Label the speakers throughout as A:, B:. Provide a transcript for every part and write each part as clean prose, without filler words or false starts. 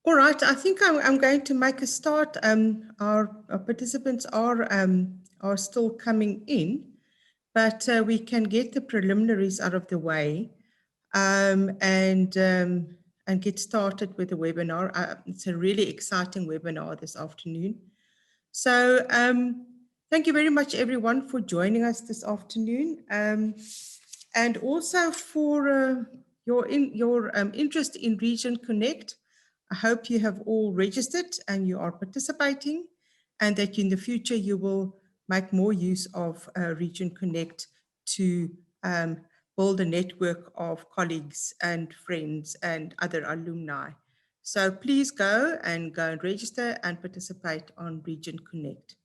A: All right, I think I'm going to make a start. Our participants are still coming in, but we can get the preliminaries out of the way and get started with the webinar. It's a really exciting webinar this afternoon. So thank you very much, everyone, for joining us this afternoon, and also for your interest in Region Connect. I hope you have all registered and you are participating, and that in the future you will make more use of Region Connect to build a network of colleagues and friends and other alumni. So please go and register and participate on Region Connect.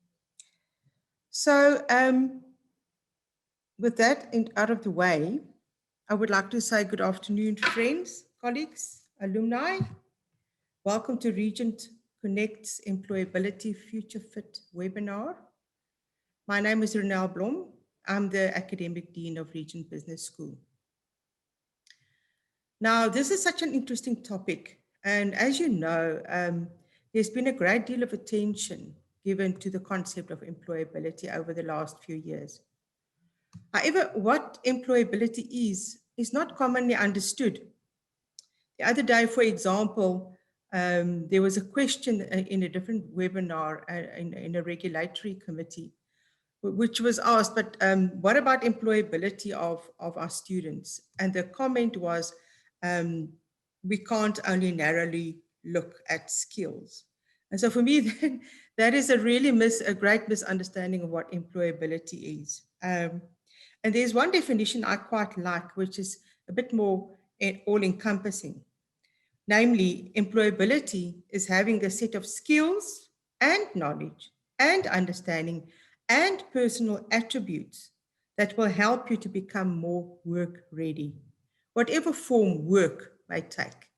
A: So with that out of the way, I would like to say good afternoon, friends, colleagues, alumni. Welcome to Region Connect's Employability Future Fit webinar. My name is Ronelle Blom. I'm the Academic Dean of Region Business School. Now, this is such an interesting topic. And as you know, there's been a great deal of attention given to the concept of employability over the last few years. However, what employability is not commonly understood. The other day, for example, there was a question in a different webinar in a regulatory committee, which was asked, but what about employability of our students? And the comment was, we can't only narrowly look at skills. And so for me, that is a great misunderstanding of what employability is. And there's one definition I quite like, which is a bit more all-encompassing. Namely, employability is having the set of skills and knowledge and understanding and personal attributes that will help you to become more work ready, whatever form work may take.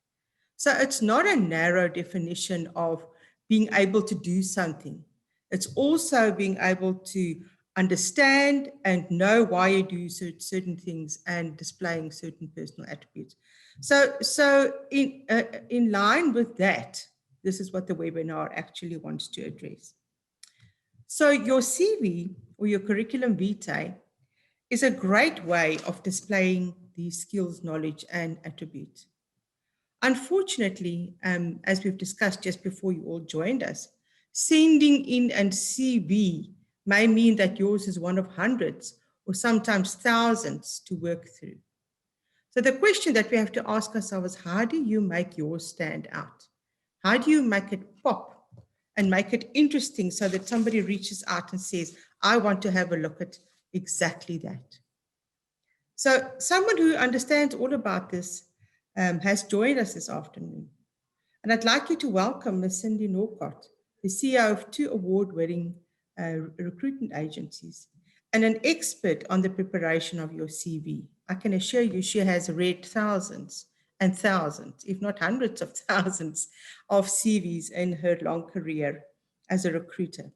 A: So it's not a narrow definition of being able to do something. It's also being able to understand and know why you do certain things and displaying certain personal attributes. So in line with that, this is what the webinar actually wants to address. So your CV or your curriculum vitae is a great way of displaying these skills, knowledge, and attributes. Unfortunately, as we've discussed just before you all joined us, sending in a CV may mean that yours is one of hundreds or sometimes thousands to work through. So the question that we have to ask ourselves is, how do you make yours stand out? How do you make it pop and make it interesting so that somebody reaches out and says, I want to have a look at exactly that? So someone who understands all about this has joined us this afternoon. And I'd like you to welcome Ms. Cindy Norcott, the CEO of 2 award-winning recruitment agencies and an expert on the preparation of your CV. I can assure you she has read thousands and thousands, if not hundreds of thousands of CVs in her long career as a recruiter.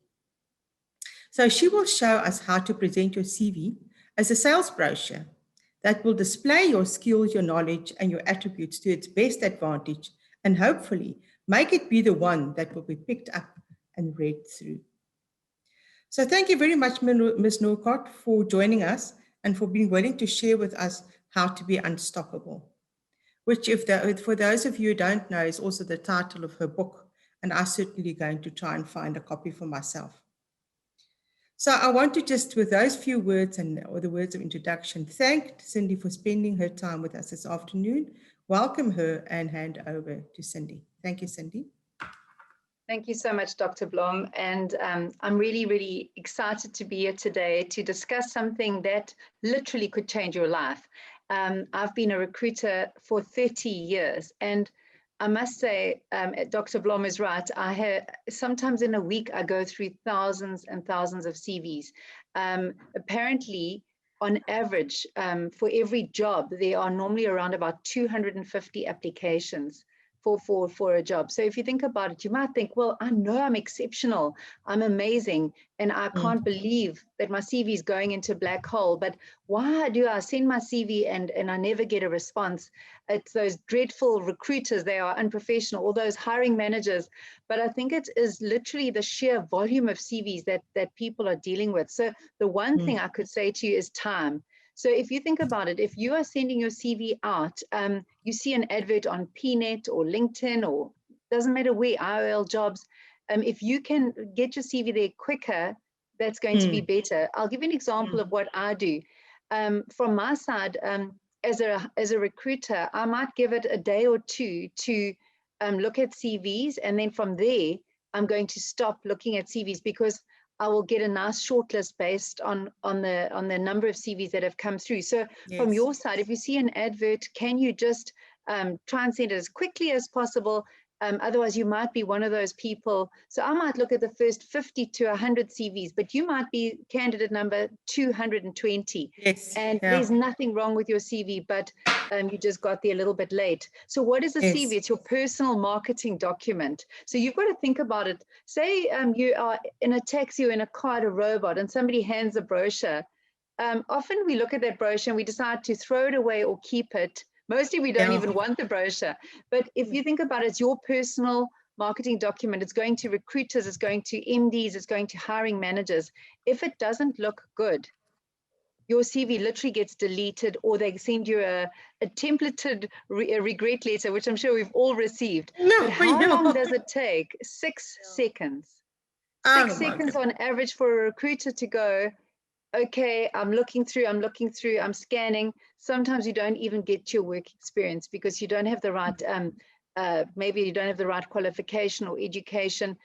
A: So she will show us how to present your CV as a sales brochure that will display your skills, your knowledge, and your attributes to its best advantage, and hopefully make it be the one that will be picked up and read through. So thank you very much, Ms. Norcott, for joining us and for being willing to share with us how to be unstoppable, which for those of you who don't know is also the title of her book, and I'm certainly going to try and find a copy for myself. So I want to just, with those few words or the words of introduction, thank Cindy for spending her time with us this afternoon, welcome her and hand over to Cindy. Thank you, Cindy.
B: Thank you so much, Dr. Blom. And I'm really, really excited to be here today to discuss something that literally could change your life. I've been a recruiter for 30 years, and I must say, Dr. Blom is right. Sometimes in a week, I go through thousands and thousands of CVs. Apparently, on average, for every job, there are normally around about 250 applications for a job. So if you think about it, you might think, well, I know I'm exceptional, I'm amazing, and I can't believe that my CV is going into a black hole. But why do I send my CV and I never get a response? It's those dreadful recruiters, they are unprofessional, or those hiring managers. But I think it is literally the sheer volume of CVs that people are dealing with. So the one thing I could say to you is time. So if you think about it, if you are sending your CV out, you see an advert on PNet or LinkedIn, or doesn't matter where, IOL jobs, if you can get your CV there quicker, that's going to be better. I'll give you an example of what I do. From my side, as a recruiter, I might give it a day or two to look at CVs, and then from there, I'm going to stop looking at CVs, because I will get a nice shortlist based on the number of CVs that have come through. So from your side, if you see an advert, can you just try and send it as quickly as possible? Otherwise, you might be one of those people. So I might look at the first 50 to 100 CVs, but you might be candidate number 220. And there's nothing wrong with your CV, but you just got there a little bit late. So what is a CV? It's your personal marketing document. So you've got to think about it. Say you are in a taxi or in a car, a robot, and somebody hands a brochure. Often we look at that brochure and we decide to throw it away or keep it. Mostly we don't even want the brochure. But if you think about it, it's your personal marketing document. It's going to recruiters, it's going to MDs, it's going to hiring managers. If it doesn't look good, your CV literally gets deleted, or they send you a templated regret letter, which I'm sure we've all received. But how long does it take? 6 seconds. 6 seconds on average for a recruiter to go, okay, I'm looking through, I'm scanning. Sometimes you don't even get your work experience because you don't have the right, maybe you don't have the right qualification or education.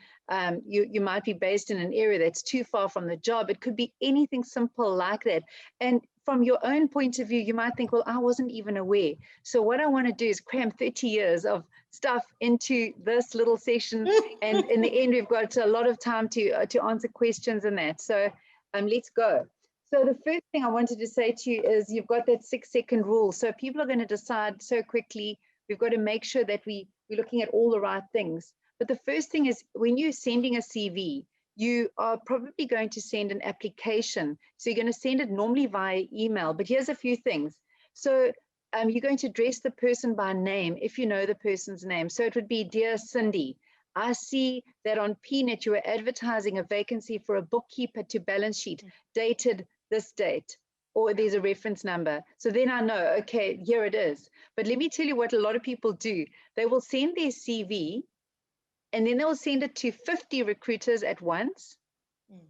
B: You might be based in an area that's too far from the job. It could be anything simple like that. And from your own point of view, you might think, well, I wasn't even aware. So what I want to do is cram 30 years of stuff into this little session. And in the end, we've got a lot of time to answer questions and that. So let's go. So the first thing I wanted to say to you is you've got that 6 second rule. So people are going to decide so quickly. We've got to make sure that we're looking at all the right things. But the first thing is, when you're sending a CV, you are probably going to send an application. So you're going to send it normally via email. But here's a few things. So you're going to address the person by name if you know the person's name. So it would be, Dear Cindy, I see that on PNet you are advertising a vacancy for a bookkeeper to balance sheet dated this date, or there's a reference number. So then I know, okay, here it is. But let me tell you what a lot of people do. They will send their CV and then they'll send it to 50 recruiters at once.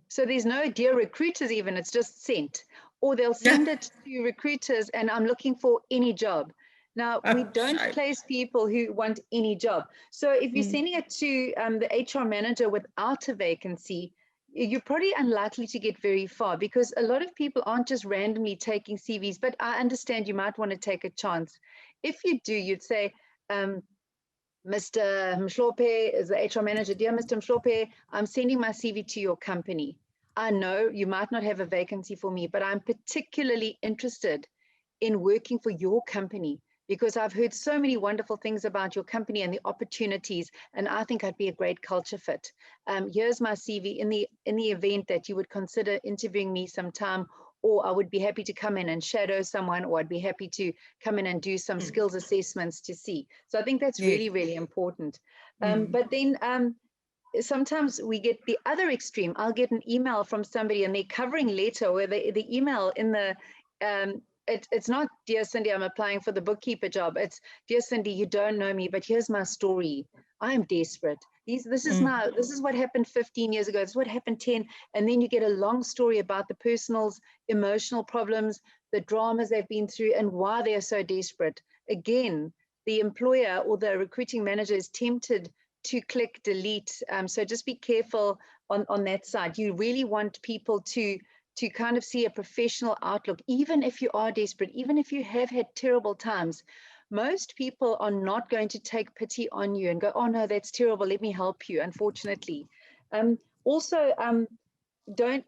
B: So there's no dear recruiters even, it's just sent. Or they'll send it to recruiters and I'm looking for any job. Now, we don't place people who want any job. So if you're sending it to the HR manager without a vacancy, you're probably unlikely to get very far, because a lot of people aren't just randomly taking CVs, but I understand you might want to take a chance. If you do, you'd say, Mr. Mhlope is the HR manager. Dear Mr. Mhlope, I'm sending my CV to your company. I know you might not have a vacancy for me, but I'm particularly interested in working for your company because I've heard so many wonderful things about your company and the opportunities, and I think I'd be a great culture fit. Here's my CV in the event that you would consider interviewing me sometime, or I would be happy to come in and shadow someone, or I'd be happy to come in and do some skills assessments to see. So I think that's really, really important. But then sometimes we get the other extreme. I'll get an email from somebody and their covering letter, or the email in the, it's not, Dear Cindy, I'm applying for the bookkeeper job. It's, Dear Cindy, you don't know me, but here's my story. I am desperate. This is what happened 15 years ago. This is what happened 10. And then you get a long story about the person's emotional problems, the dramas they've been through, and why they are so desperate. Again, the employer or the recruiting manager is tempted to click delete. So just be careful on that side. You really want people to kind of see a professional outlook, even if you are desperate, even if you have had terrible times. Most people are not going to take pity on you and go, oh no, that's terrible, let me help you, unfortunately. Also,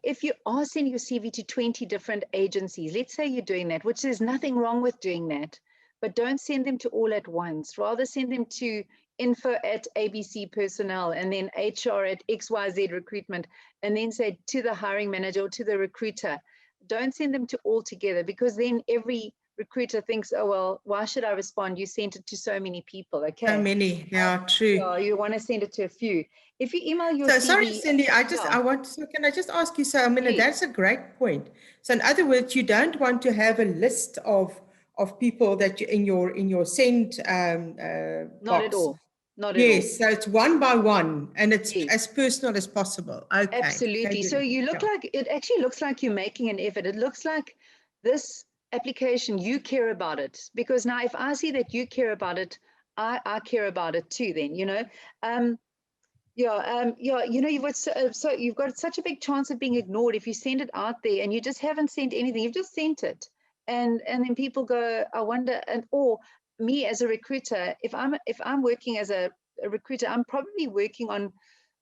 B: if you are sending your CV to 20 different agencies, let's say you're doing that, which there's nothing wrong with doing that, but don't send them to all at once. Rather send them to info@ABC personnel, and then HR@XYZ recruitment, and then say to the hiring manager or to the recruiter. Don't send them to all together, because then every recruiter thinks, oh, well, why should I respond? You sent it to so many people. Okay.
A: So many, yeah, true.
B: Yeah, you want to send it to a few. If you email your
A: So
B: CV,
A: sorry, Cindy, can I just ask you, so I mean, that's a great point. So in other words, you don't want to have a list of people that you in your send
B: not
A: box.
B: at all. Not at all.
A: Yes, so it's one by one, and it's
B: Yes.
A: as personal as possible. Okay.
B: Absolutely. So you look like, it actually looks like you're making an effort. It looks like this application, you care about it. Because now if I see that you care about it, I care about it too then, you know. Yeah, you know, you've got such a big chance of being ignored if you send it out there and you just haven't sent anything. You've just sent it, and then people go, I wonder. And or me as a recruiter, if I'm working as a recruiter, I'm probably working on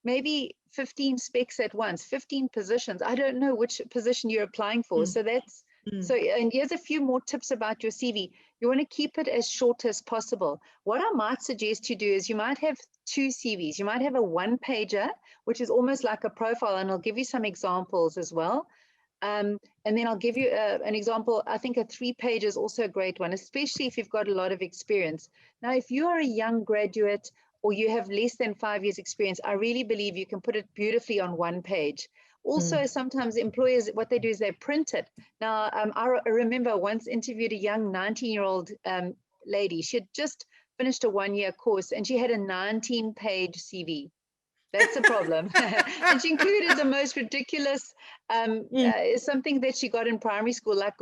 B: maybe 15 specs at once, 15 positions. I don't know which position you're applying for. So that's so. And here's a few more tips about your CV. You want to keep it as short as possible. What I might suggest you do is you might have 2 CVs. You might have a one-pager, which is almost like a profile, and I'll give you some examples as well. And then I'll give you an example. I think a 3-page is also a great one, especially if you've got a lot of experience. Now, if you are a young graduate or you have less than 5 years experience, I really believe you can put it beautifully on one page. Also, sometimes employers, what they do is they print it. Now, I remember once interviewed a young 19-year-old lady. She had just finished a 1-year course and she had a 19-page CV. That's a problem. And she included the most ridiculous, something that she got in primary school, like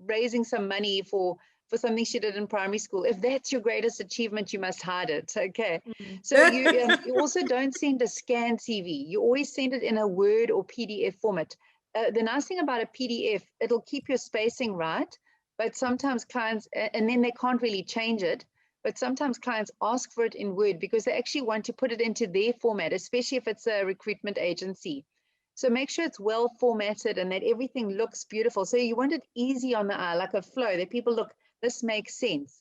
B: raising some money for something she did in primary school. If that's your greatest achievement, you must hide it. Okay. So you also don't send a scanned CV. You always send it in a Word or PDF format. The nice thing about a PDF, it'll keep your spacing right, but sometimes clients, and then they can't really change it. But sometimes clients ask for it in Word because they actually want to put it into their format, especially if it's a recruitment agency. So make sure it's well formatted and that everything looks beautiful. So you want it easy on the eye, like a flow, that people look, this makes sense.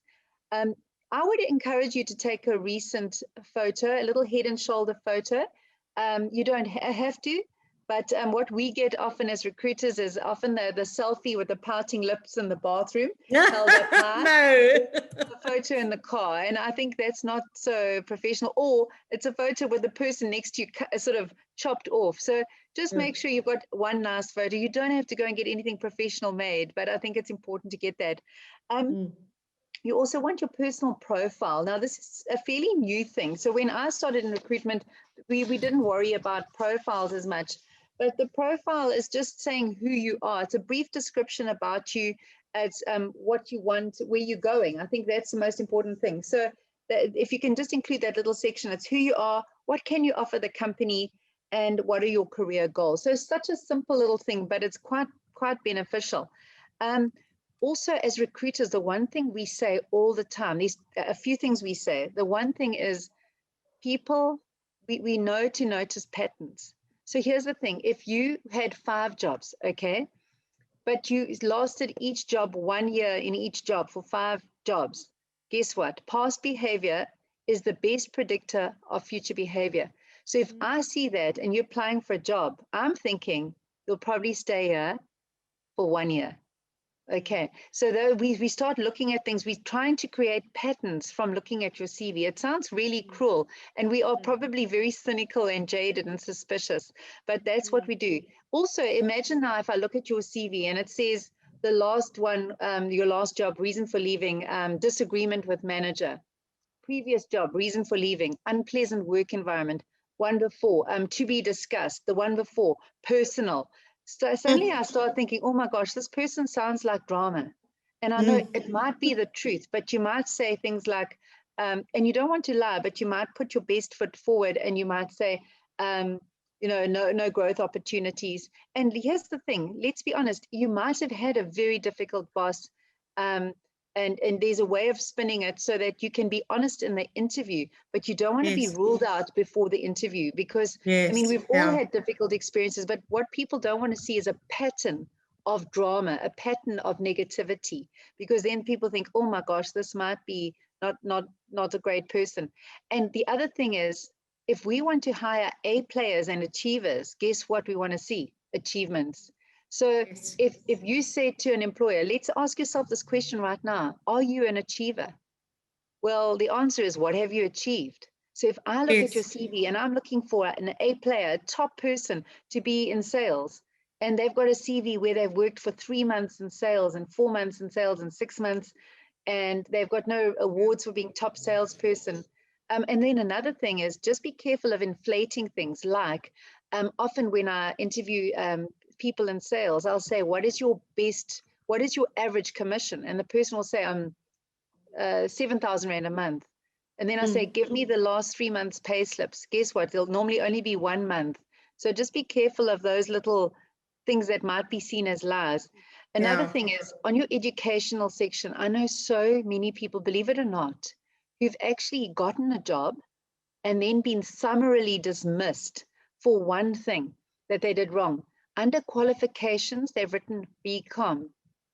B: I would encourage you to take a recent photo, a little head and shoulder photo. You don't have to, but what we get often as recruiters is often the selfie with the pouting lips in the bathroom, held up high.
A: No.
B: A photo in the car, and I think that's not so professional. Or it's a photo with the person next to you sort of chopped off. So just make sure you've got one nice photo. You don't have to go and get anything professional made, but I think it's important to get that. You also want your personal profile. Now, this is a fairly new thing. So when I started in recruitment, we didn't worry about profiles as much. But the profile is just saying who you are. It's a brief description about you. It's what you want, where you're going. I think that's the most important thing. So if you can just include that little section, it's who you are, what can you offer the company, and what are your career goals. So it's such a simple little thing, but it's quite beneficial. Also, as recruiters, the one thing we say all the time, these a few things we say. The one thing is people, we know to notice patterns. So here's the thing. If you had 5 jobs, okay, but you lasted each job 1 year in each job for 5 jobs, guess what? Past behavior is the best predictor of future behavior. So if I see that and you're applying for a job, I'm thinking you'll probably stay here for 1 year. Okay, so though we start looking at things, we're trying to create patterns from looking at your CV. It sounds really cruel, and we are probably very cynical and jaded and suspicious, but that's what we do. Also, imagine now if I look at your CV and it says the last one, your last job, reason for leaving, disagreement with manager, previous job, reason for leaving, unpleasant work environment, one before, to be discussed, the one before, personal. So suddenly I start thinking, oh my gosh, this person sounds like drama. And I know it might be the truth, but you might say things like, and you don't want to lie, but you might put your best foot forward and you might say, you know, no growth opportunities. And here's the thing, let's be honest, you might have had a very difficult boss, and there's a way of spinning it so that you can be honest in the interview, but you don't want to be ruled out before the interview because, I mean, we've all had difficult experiences, but what people don't want to see is a pattern of drama, a pattern of negativity, because then people think, oh my gosh, this might be not a great person. And the other thing is, if we want to hire A players and achievers, guess what we want to see? Achievements. So
A: Yes.
B: if you say to an employer, let's ask yourself this question right now, are you an achiever? Well, the answer is, what have you achieved? So if I look at your
A: Yes.
B: CV and I'm looking for an A player, a top person to be in sales, and they've got a CV where they've worked for 3 months in sales and 4 months in sales and 6 months, and they've got no awards for being top salesperson. And then another thing is, just be careful of inflating things. Like often when I interview people in sales, I'll say, what is your average commission? And the person will say, 7,000 Rand a month. And then I say, give me the last 3 months pay slips. Guess what? There'll normally only be 1 month. So just be careful of those little things that might be seen as lies. Another thing is, on your educational section, I know so many people, believe it or not, who've actually gotten a job and then been summarily dismissed for one thing that they did wrong. Under qualifications, they've written BCom.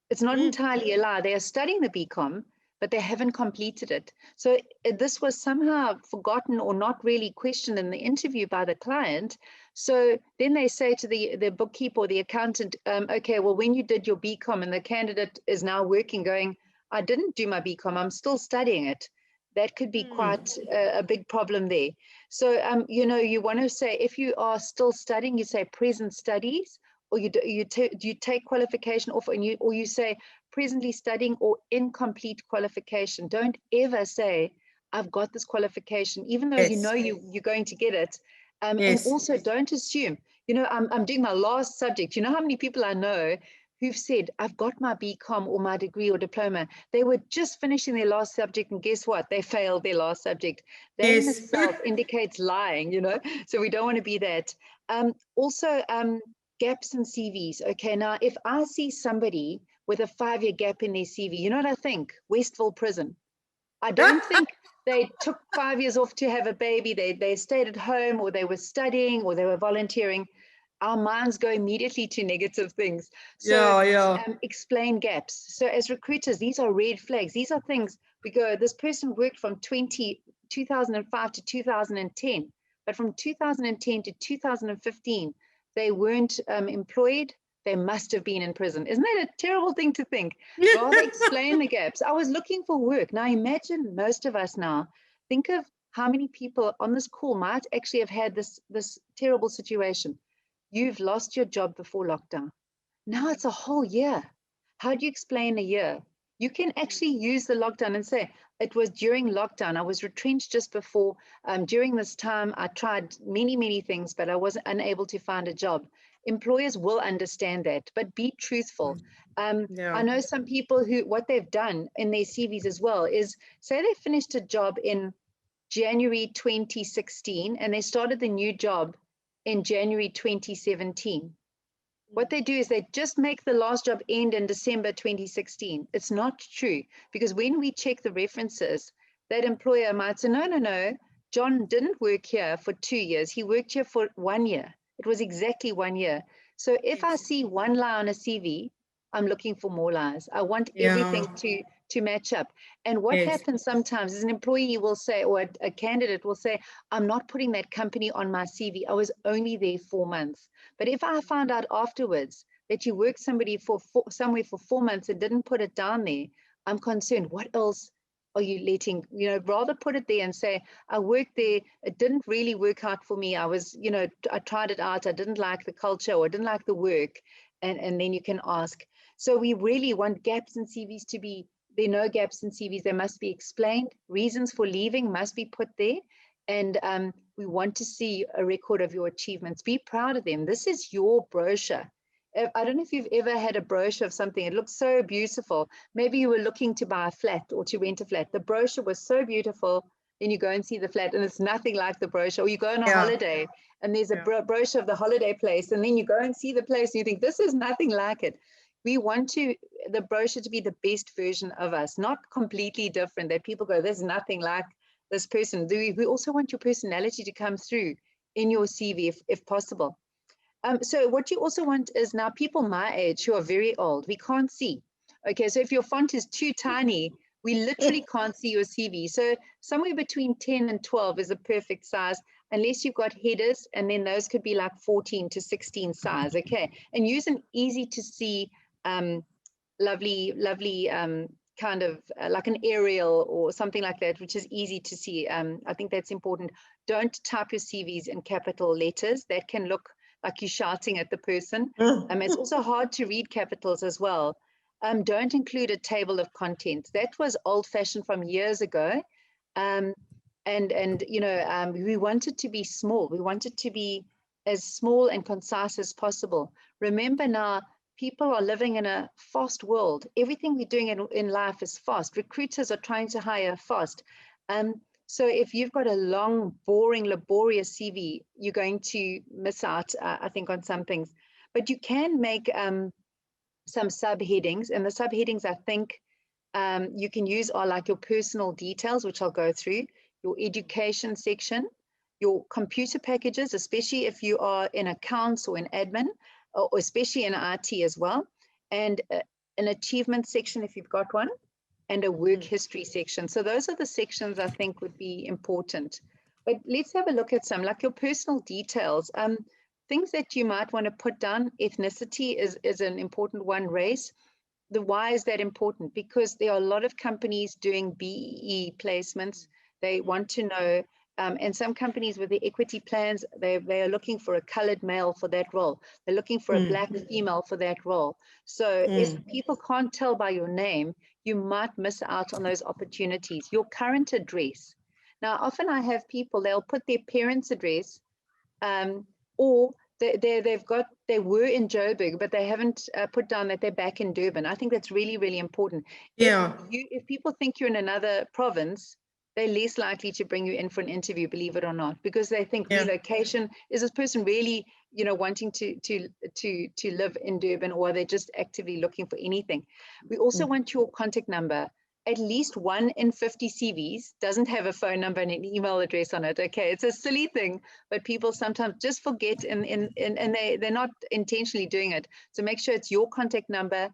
B: It's not entirely a lie. They are studying the BCom, but they haven't completed it. So this was somehow forgotten or not really questioned in the interview by the client. So then they say to the bookkeeper or the accountant, okay, well, when you did your BCom, and the candidate is now working, going, I didn't do my BCom, I'm still studying it. That could be quite a big problem there. So, you want to say, if you are still studying, you say present studies, or you take qualification off, and you say presently studying or incomplete qualification. Don't ever say, I've got this qualification, even though you're going to get it. And also don't assume, I'm doing my last subject. You know how many people I know who've said, I've got my BCom or my degree or diploma. They were just finishing their last subject, and guess what? They failed their last subject. That in itself indicates lying, so we don't want to be that. Also, gaps in CVs. Okay, now if I see somebody with a 5-year gap in their CV, you know what I think? Westville Prison. I don't think they took 5 years off to have a baby. They stayed at home, or they were studying, or they were volunteering. Our minds go immediately to negative things. So explain gaps. So as recruiters, these are red flags. These are things we go, this person worked from 2005 to 2010, but from 2010 to 2015, they weren't employed. They must have been in prison. Isn't that a terrible thing to think? Rather explain the gaps. I was looking for work. Now imagine most of us now, think of how many people on this call might actually have had this terrible situation. You've lost your job before lockdown. Now it's a whole year. How do you explain a year? You can actually use the lockdown and say, it was during lockdown. I was retrenched just before. During this time, I tried many, many things, but I was unable to find a job. Employers will understand that, but be truthful. I know some people who, what they've done in their CVs as well is, say they finished a job in January 2016 and they started the new job in January 2017. What they do is they just make the last job end in December 2016. It's not true, because when we check the references, that employer might say, no, John didn't work here for 2 years. He worked here for 1 year. It was exactly 1 year. So if I see one lie on a CV, I'm looking for more lies. I want everything to match up. And what happens sometimes is an employee will say, or a candidate will say, I'm not putting that company on my CV. I was only there 4 months. But if I found out afterwards that you worked somewhere for 4 months and didn't put it down there, I'm concerned. What else are you letting, rather put it there and say, I worked there. It didn't really work out for me. I tried it out. I didn't like the culture, or I didn't like the work. And then you can ask. So we really want gaps in CVs to be, there are no gaps in CVs. They must be explained. Reasons for leaving must be put there. And we want to see a record of your achievements. Be proud of them. This is your brochure. I don't know if you've ever had a brochure of something. It looks so beautiful. Maybe you were looking to buy a flat or to rent a flat. The brochure was so beautiful. Then you go and see the flat and it's nothing like the brochure. Or you go on a holiday and there's a brochure of the holiday place, and then you go and see the place and you think, this is nothing like it. We want the brochure to be the best version of us, not completely different, that people go, there's nothing like this person. We also want your personality to come through in your CV if possible. So what you also want is, now people my age who are very old, we can't see. Okay, so if your font is too tiny, We literally can't see your CV. So somewhere between 10 and 12 is a perfect size, unless you've got headers, and then those could be like 14 to 16 size, okay? And use an easy to see, lovely kind of like an aerial or something like that, which is easy to see. I think that's important. Don't type your CVs in capital letters. That can look like you're shouting at the person. It's also hard to read capitals as well. Don't include a table of contents. That was old-fashioned from years ago. And you know, we wanted to be small. We wanted to be as small and concise as possible. Remember now, people are living in a fast world. Everything we're doing in life is fast. Recruiters are trying to hire fast. So if you've got a long, boring, laborious CV, you're going to miss out, I think, on some things. But you can make some subheadings, and the subheadings I think you can use are like your personal details, which I'll go through, your education section, your computer packages, especially if you are in accounts or in admin, or especially in IT as well, and an achievement section if you've got one, and a work history section. So those are the sections I think would be important. But let's have a look at some, like your personal details. Things that you might want to put down. Ethnicity is an important one. Race. Why is that important? Because there are a lot of companies doing BEE placements. They want to know, and some companies with the equity plans, they are looking for a colored male for that role. They're looking for a black female for that role. So if people can't tell by your name, you might miss out on those opportunities. Your current address. Now, often I have people, they'll put their parents' address, or they were in Joburg, but they haven't put down that they're back in Durban. I think that's really, really important.
A: Yeah.
B: If people think you're in another province, they're less likely to bring you in for an interview, believe it or not, because they think relocation, is this person really, you know, wanting to live in Durban, or are they just actively looking for anything? We also want your contact number. At least 1 in 50 CVs doesn't have a phone number and an email address on it. Okay, it's a silly thing, but people sometimes just forget, and they're not intentionally doing it. So make sure it's your contact number,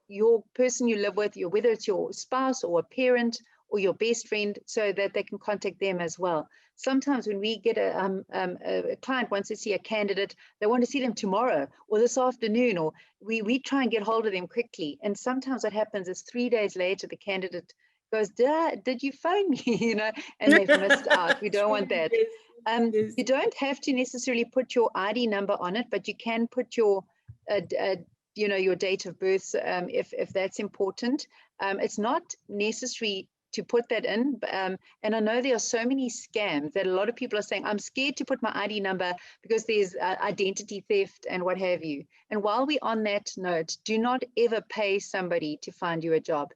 B: your person you live with, whether it's your spouse or a parent or your best friend, so that they can contact them as well. Sometimes when we get a client wants to see a candidate, they want to see them tomorrow or this afternoon, or we try and get hold of them quickly. And sometimes what happens is 3 days later, the candidate goes, did you phone me? You know, and they've missed out. We don't want that. You don't have to necessarily put your ID number on it, but you can put your you know, your date of birth if that's important. It's not necessary to put that in. And I know there are so many scams that a lot of people are saying, I'm scared to put my ID number because there's identity theft and what have you. And while we're on that note, do not ever pay somebody to find you a job.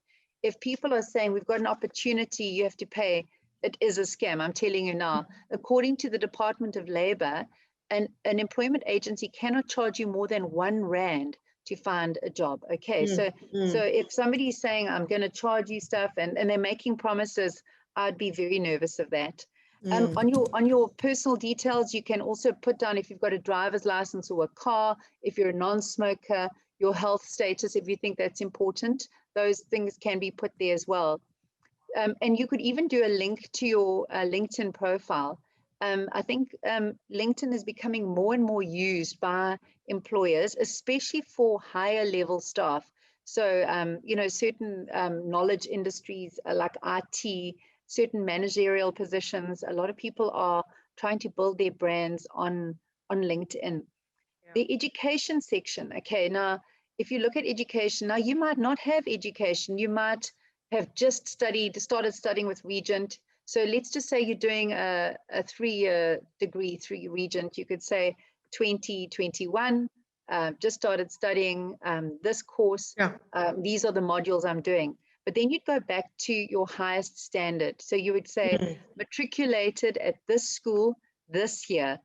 B: If people are saying we've got an opportunity, you have to pay, it is a scam. I'm telling you now. According to the Department of Labor, an employment agency cannot charge you more than R1 to find a job. Okay, so if somebody is saying I'm going to charge you stuff and they're making promises, I'd be very nervous of that. On your personal details, you can also put down if you've got a driver's license or a car, if you're a non-smoker, your health status, if you think that's important. Those things can be put there as well. And you could even do a link to your LinkedIn profile. I think LinkedIn is becoming more and more used by employers, especially for higher level staff. So, you know, certain knowledge industries like IT, certain managerial positions, a lot of people are trying to build their brands on LinkedIn. The education section, okay, now, if you look at education, now you might not have education, you might have just started studying with Regent. So let's just say you're doing a 3-year degree through Regent. You could say 2021, just started studying this course. These are the modules I'm doing. But then you'd go back to your highest standard. So you would say matriculated at this school this year.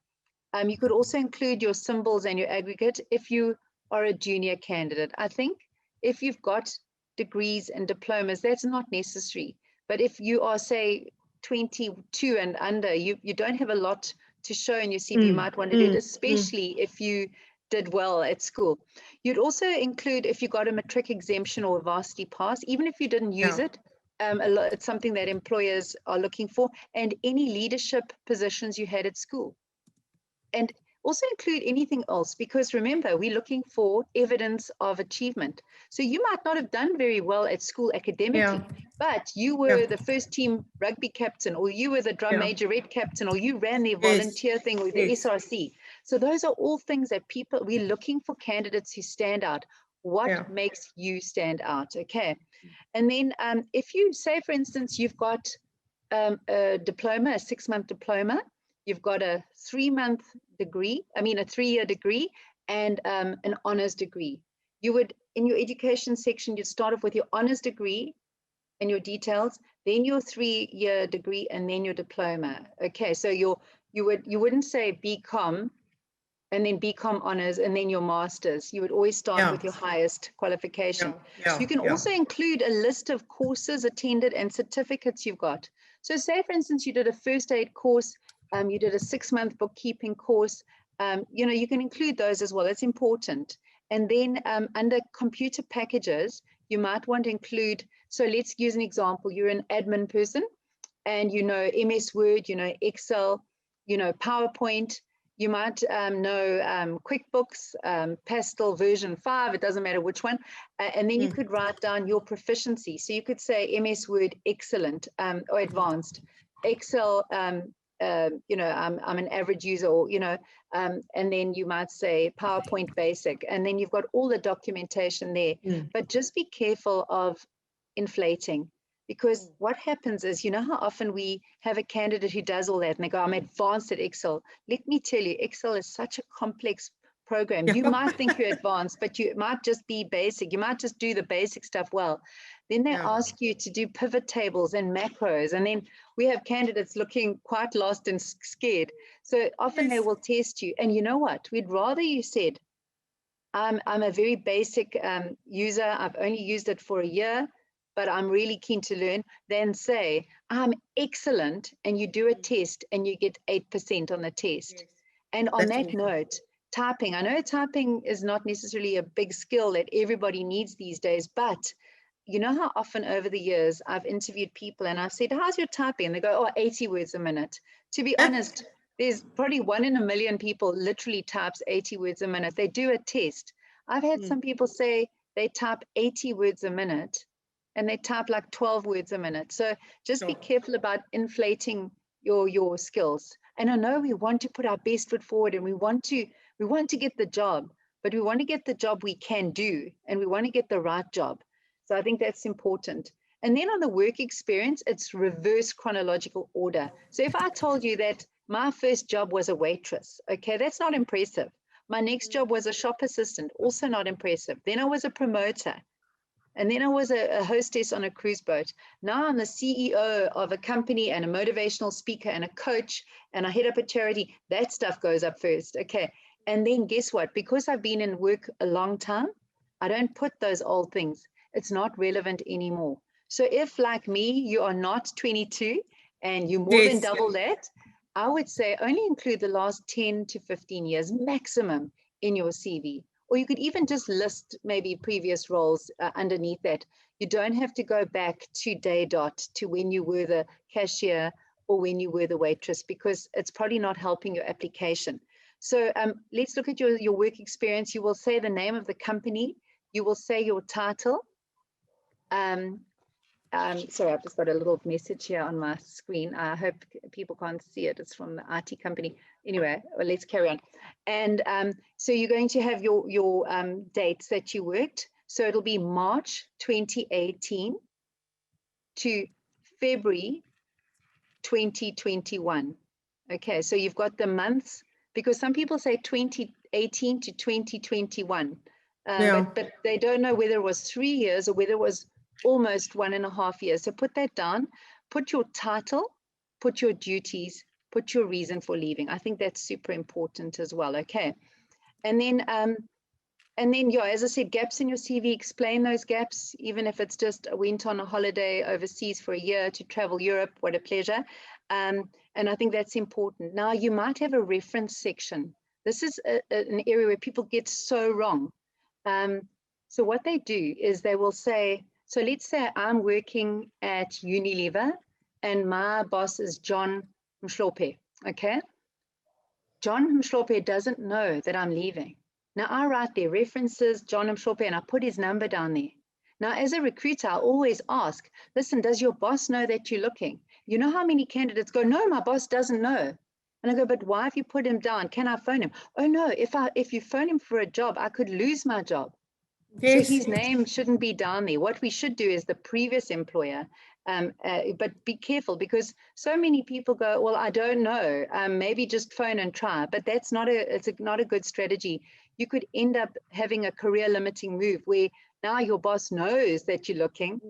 B: You could also include your symbols and your aggregate if you are a junior candidate. I think if you've got degrees and diplomas, that's not necessary. But if you are, say, 22 and under, you don't have a lot to show in your CV. You might want to do it, especially if you did well at school. You'd also include if you got a matric exemption or a varsity pass, even if you didn't use it, It's something that employers are looking for, and any leadership positions you had at school. And also include anything else, because remember, we're looking for evidence of achievement. So you might not have done very well at school academically, but you were the first team rugby captain, or you were the drum majorette captain, or you ran the volunteer thing or the SRC. So those are all things that we're looking for candidates who stand out. What makes you stand out? Okay. And then if you say, for instance, you've got a diploma, a 6-month diploma, you've got a 3-month degree, a 3-year degree, and an honors degree. You would, in your education section, you'd start off with your honors degree and your details, then your 3-year degree, and then your diploma. Okay, so you wouldn't say BCom and then BCom honors and then your masters. You would always start with your highest qualification. So you can also include a list of courses attended and certificates you've got. So say, for instance, you did a first aid course, you did a 6-month bookkeeping course, you can include those as well. It's important. And then under computer packages, you might want to include, so let's use an example. You're an admin person and you know MS Word, you know Excel, you know PowerPoint, you might know QuickBooks, Pastel version 5, it doesn't matter which one. And then you could write down your proficiency. So you could say MS Word excellent or advanced, Excel, I'm an average user, or, and then you might say PowerPoint basic, and then you've got all the documentation there. But just be careful of inflating, because what happens is, you know how often we have a candidate who does all that and they go, I'm advanced at Excel. Let me tell you, Excel is such a complex program. You might think you're advanced, but you might just be basic. You might just do the basic stuff well. Then they ask you to do pivot tables and macros. And then we have candidates looking quite lost and scared. So often they will test you. And you know what? We'd rather you said, I'm a very basic user. I've only used it for a year, but I'm really keen to learn, than say, I'm excellent, and you do a test and you get 8% on the test. And on that note, typing, I know typing is not necessarily a big skill that everybody needs these days, but you know how often over the years I've interviewed people and I've said, how's your typing? And they go, 80 words a minute. To be honest, there's probably 1 in a million people literally types 80 words a minute. They do a test. I've had some people say they type 80 words a minute and they type like 12 words a minute. So just be careful about inflating your skills. And I know we want to put our best foot forward, and we want to get the job, but we want to get the job we can do, and we want to get the right job. So I think that's important. And then on the work experience, it's reverse chronological order. So if I told you that my first job was a waitress, okay, that's not impressive. My next job was a shop assistant, also not impressive. Then I was a promoter. And then I was a hostess on a cruise boat. Now I'm the CEO of a company and a motivational speaker and a coach, and I head up a charity. That stuff goes up first. Okay. And then guess what? Because I've been in work a long time, I don't put those old things. It's not relevant anymore. So if, like me, you are not 22 and you're more than double that, I would say only include the last 10 to 15 years maximum in your CV. Or you could even just list maybe previous roles underneath that. You don't have to go back to day dot to when you were the cashier or when you were the waitress, because it's probably not helping your application. So let's look at your work experience. You will say the name of the company. You will say your title. Sorry, I've just got a little message here on my screen. I hope people can't see it. It's from the IT company. Anyway, well, let's carry on. And so you're going to have your dates that you worked. So it'll be March 2018 to February 2021. Okay, so you've got the months, because some people say 2018 to 2021, but they don't know whether it was 3 years or whether it was almost 1.5 years. So put that down, put your title, put your duties, put your reason for leaving. I think that's super important as well. Okay. And then, yeah, as I said, gaps in your CV, explain those gaps, even if it's just I went on a holiday overseas for a year to travel Europe, what a pleasure. And I think that's important. Now, you might have a reference section. This is an area where people get so wrong. So what they do is they will say, So let's say I'm working at Unilever and my boss is John Mhlope, okay? John Mhlope doesn't know that I'm leaving. Now I write their references, John Mhlope, and I put his number down there. Now, as a recruiter, I always ask, listen, does your boss know that you're looking? You know how many candidates go, no, my boss doesn't know. And I go, but why have you put him down? Can I phone him? Oh no, if you phone him for a job, I could lose my job. So
A: Yes.
B: his name shouldn't be down there. What we should do is the previous employer, but be careful because so many people go, well, I don't know, maybe just phone and try, but that's not a good strategy. You could end up having a career limiting move where now your boss knows that you're looking.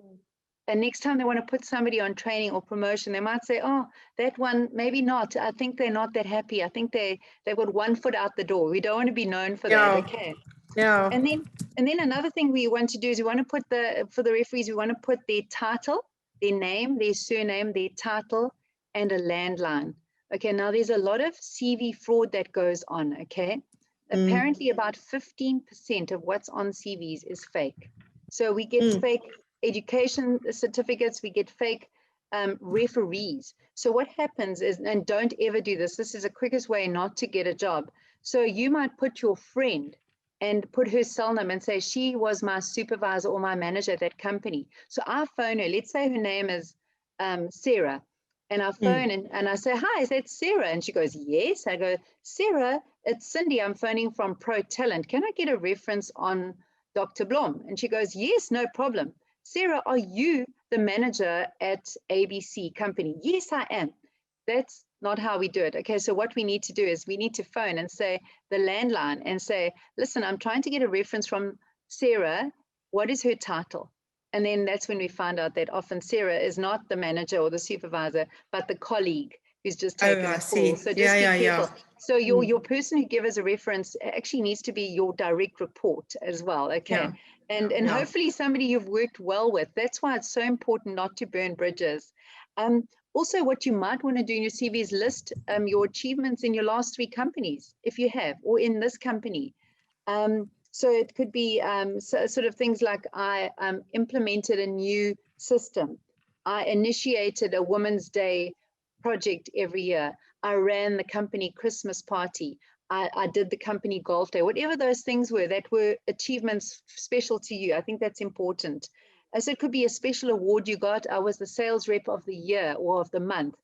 B: And next time they want to put somebody on training or promotion, they might say, oh, that one, maybe not. I think they're not that happy. I think they've got one foot out the door. We don't want to be known for that. Okay.
A: Yeah.
B: And then another thing we want to do is we want to put for the referees, we want to put their title, their name, their surname, their title, and a landline. Okay, now there's a lot of CV fraud that goes on, okay? Apparently about 15% of what's on CVs is fake. So we get fake education certificates, we get fake referees. So what happens is, and don't ever do this, this is the quickest way not to get a job. So you might put your friend and put her cell number and say, she was my supervisor or my manager at that company. So I phone her, let's say her name is Sarah, and I phone and I say, hi, is that Sarah? And she goes, yes. I go, Sarah, it's Cindy, I'm phoning from Pro Talent. Can I get a reference on Dr. Blom? And she goes, yes, no problem. Sarah, are you the manager at ABC company? Yes, I am. That's not how we do it. Okay, so what we need to do is we need to phone and say the landline and say, listen, I'm trying to get a reference from Sarah. What is her title? And then that's when we find out that often Sarah is not the manager or the supervisor, but the colleague who's just taken a call. So just be careful. So your person who gives us a reference actually needs to be your direct report as well. Okay. And hopefully somebody you've worked well with. That's why it's so important not to burn bridges. Also, what you might want to do in your CV is list your achievements in your last 3 companies, if you have, or in this company. So it could be sort of things like I implemented a new system. I initiated a Women's Day project every year. I ran the company Christmas party. I did the company golf day, whatever those things were that were achievements special to you. I think that's important. So it could be a special award you got. I was the sales rep of the year or of the month.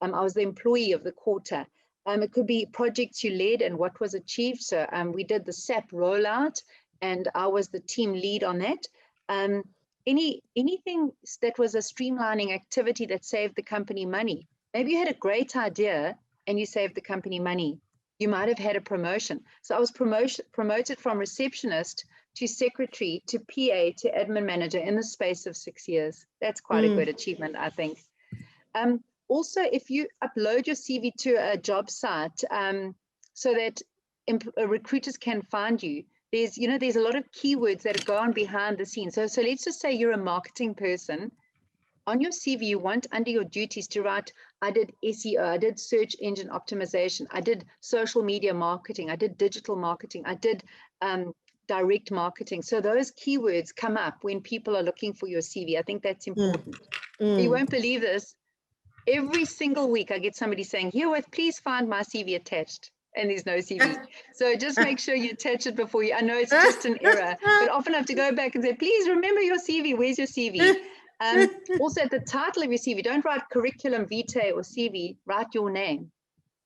B: I was the employee of the quarter. It could be projects you led and what was achieved. So we did the SAP rollout and I was the team lead on that. Anything that was a streamlining activity that saved the company money. Maybe you had a great idea and you saved the company money. You might have had a promotion. So I was promoted from receptionist to secretary to PA to admin manager in the space of 6 years. That's quite a good achievement, I think. Also, if you upload your CV to a job site so that recruiters can find you, there's a lot of keywords that go on behind the scenes. So let's just say you're a marketing person. On your CV, you want under your duties to write, I did SEO, I did search engine optimization, I did social media marketing, I did digital marketing, I did direct marketing. So those keywords come up when people are looking for your CV. I think that's important. You won't believe this. Every single week I get somebody saying, herewith, please find my CV attached. And there's no CV. So just make sure you attach it before you, I know it's just an error, but often I have to go back and say, please remember your CV, where's your CV? Also at the title of your CV, don't write curriculum vitae or CV, write your name.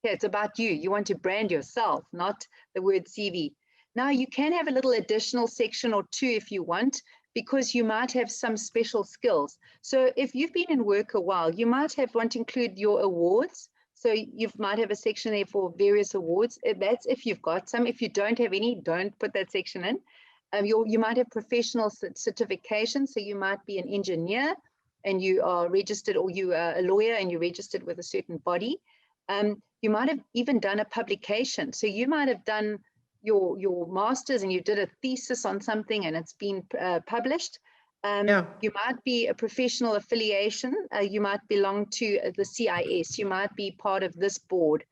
B: Okay, it's about you. You want to brand yourself, not the word CV. Now you can have a little additional section or 2 if you want, because you might have some special skills. So if you've been in work a while, you might want to include your awards. So you might have a section there for various awards. That's if you've got some. If you don't have any, don't put that section in. You might have professional certification. So you might be an engineer and you are registered, or you are a lawyer and you're registered with a certain body. You might have even done a publication. So you might have done your master's and you did a thesis on something and it's been published. You might be a professional affiliation. You might belong to the CIS. You might be part of this board.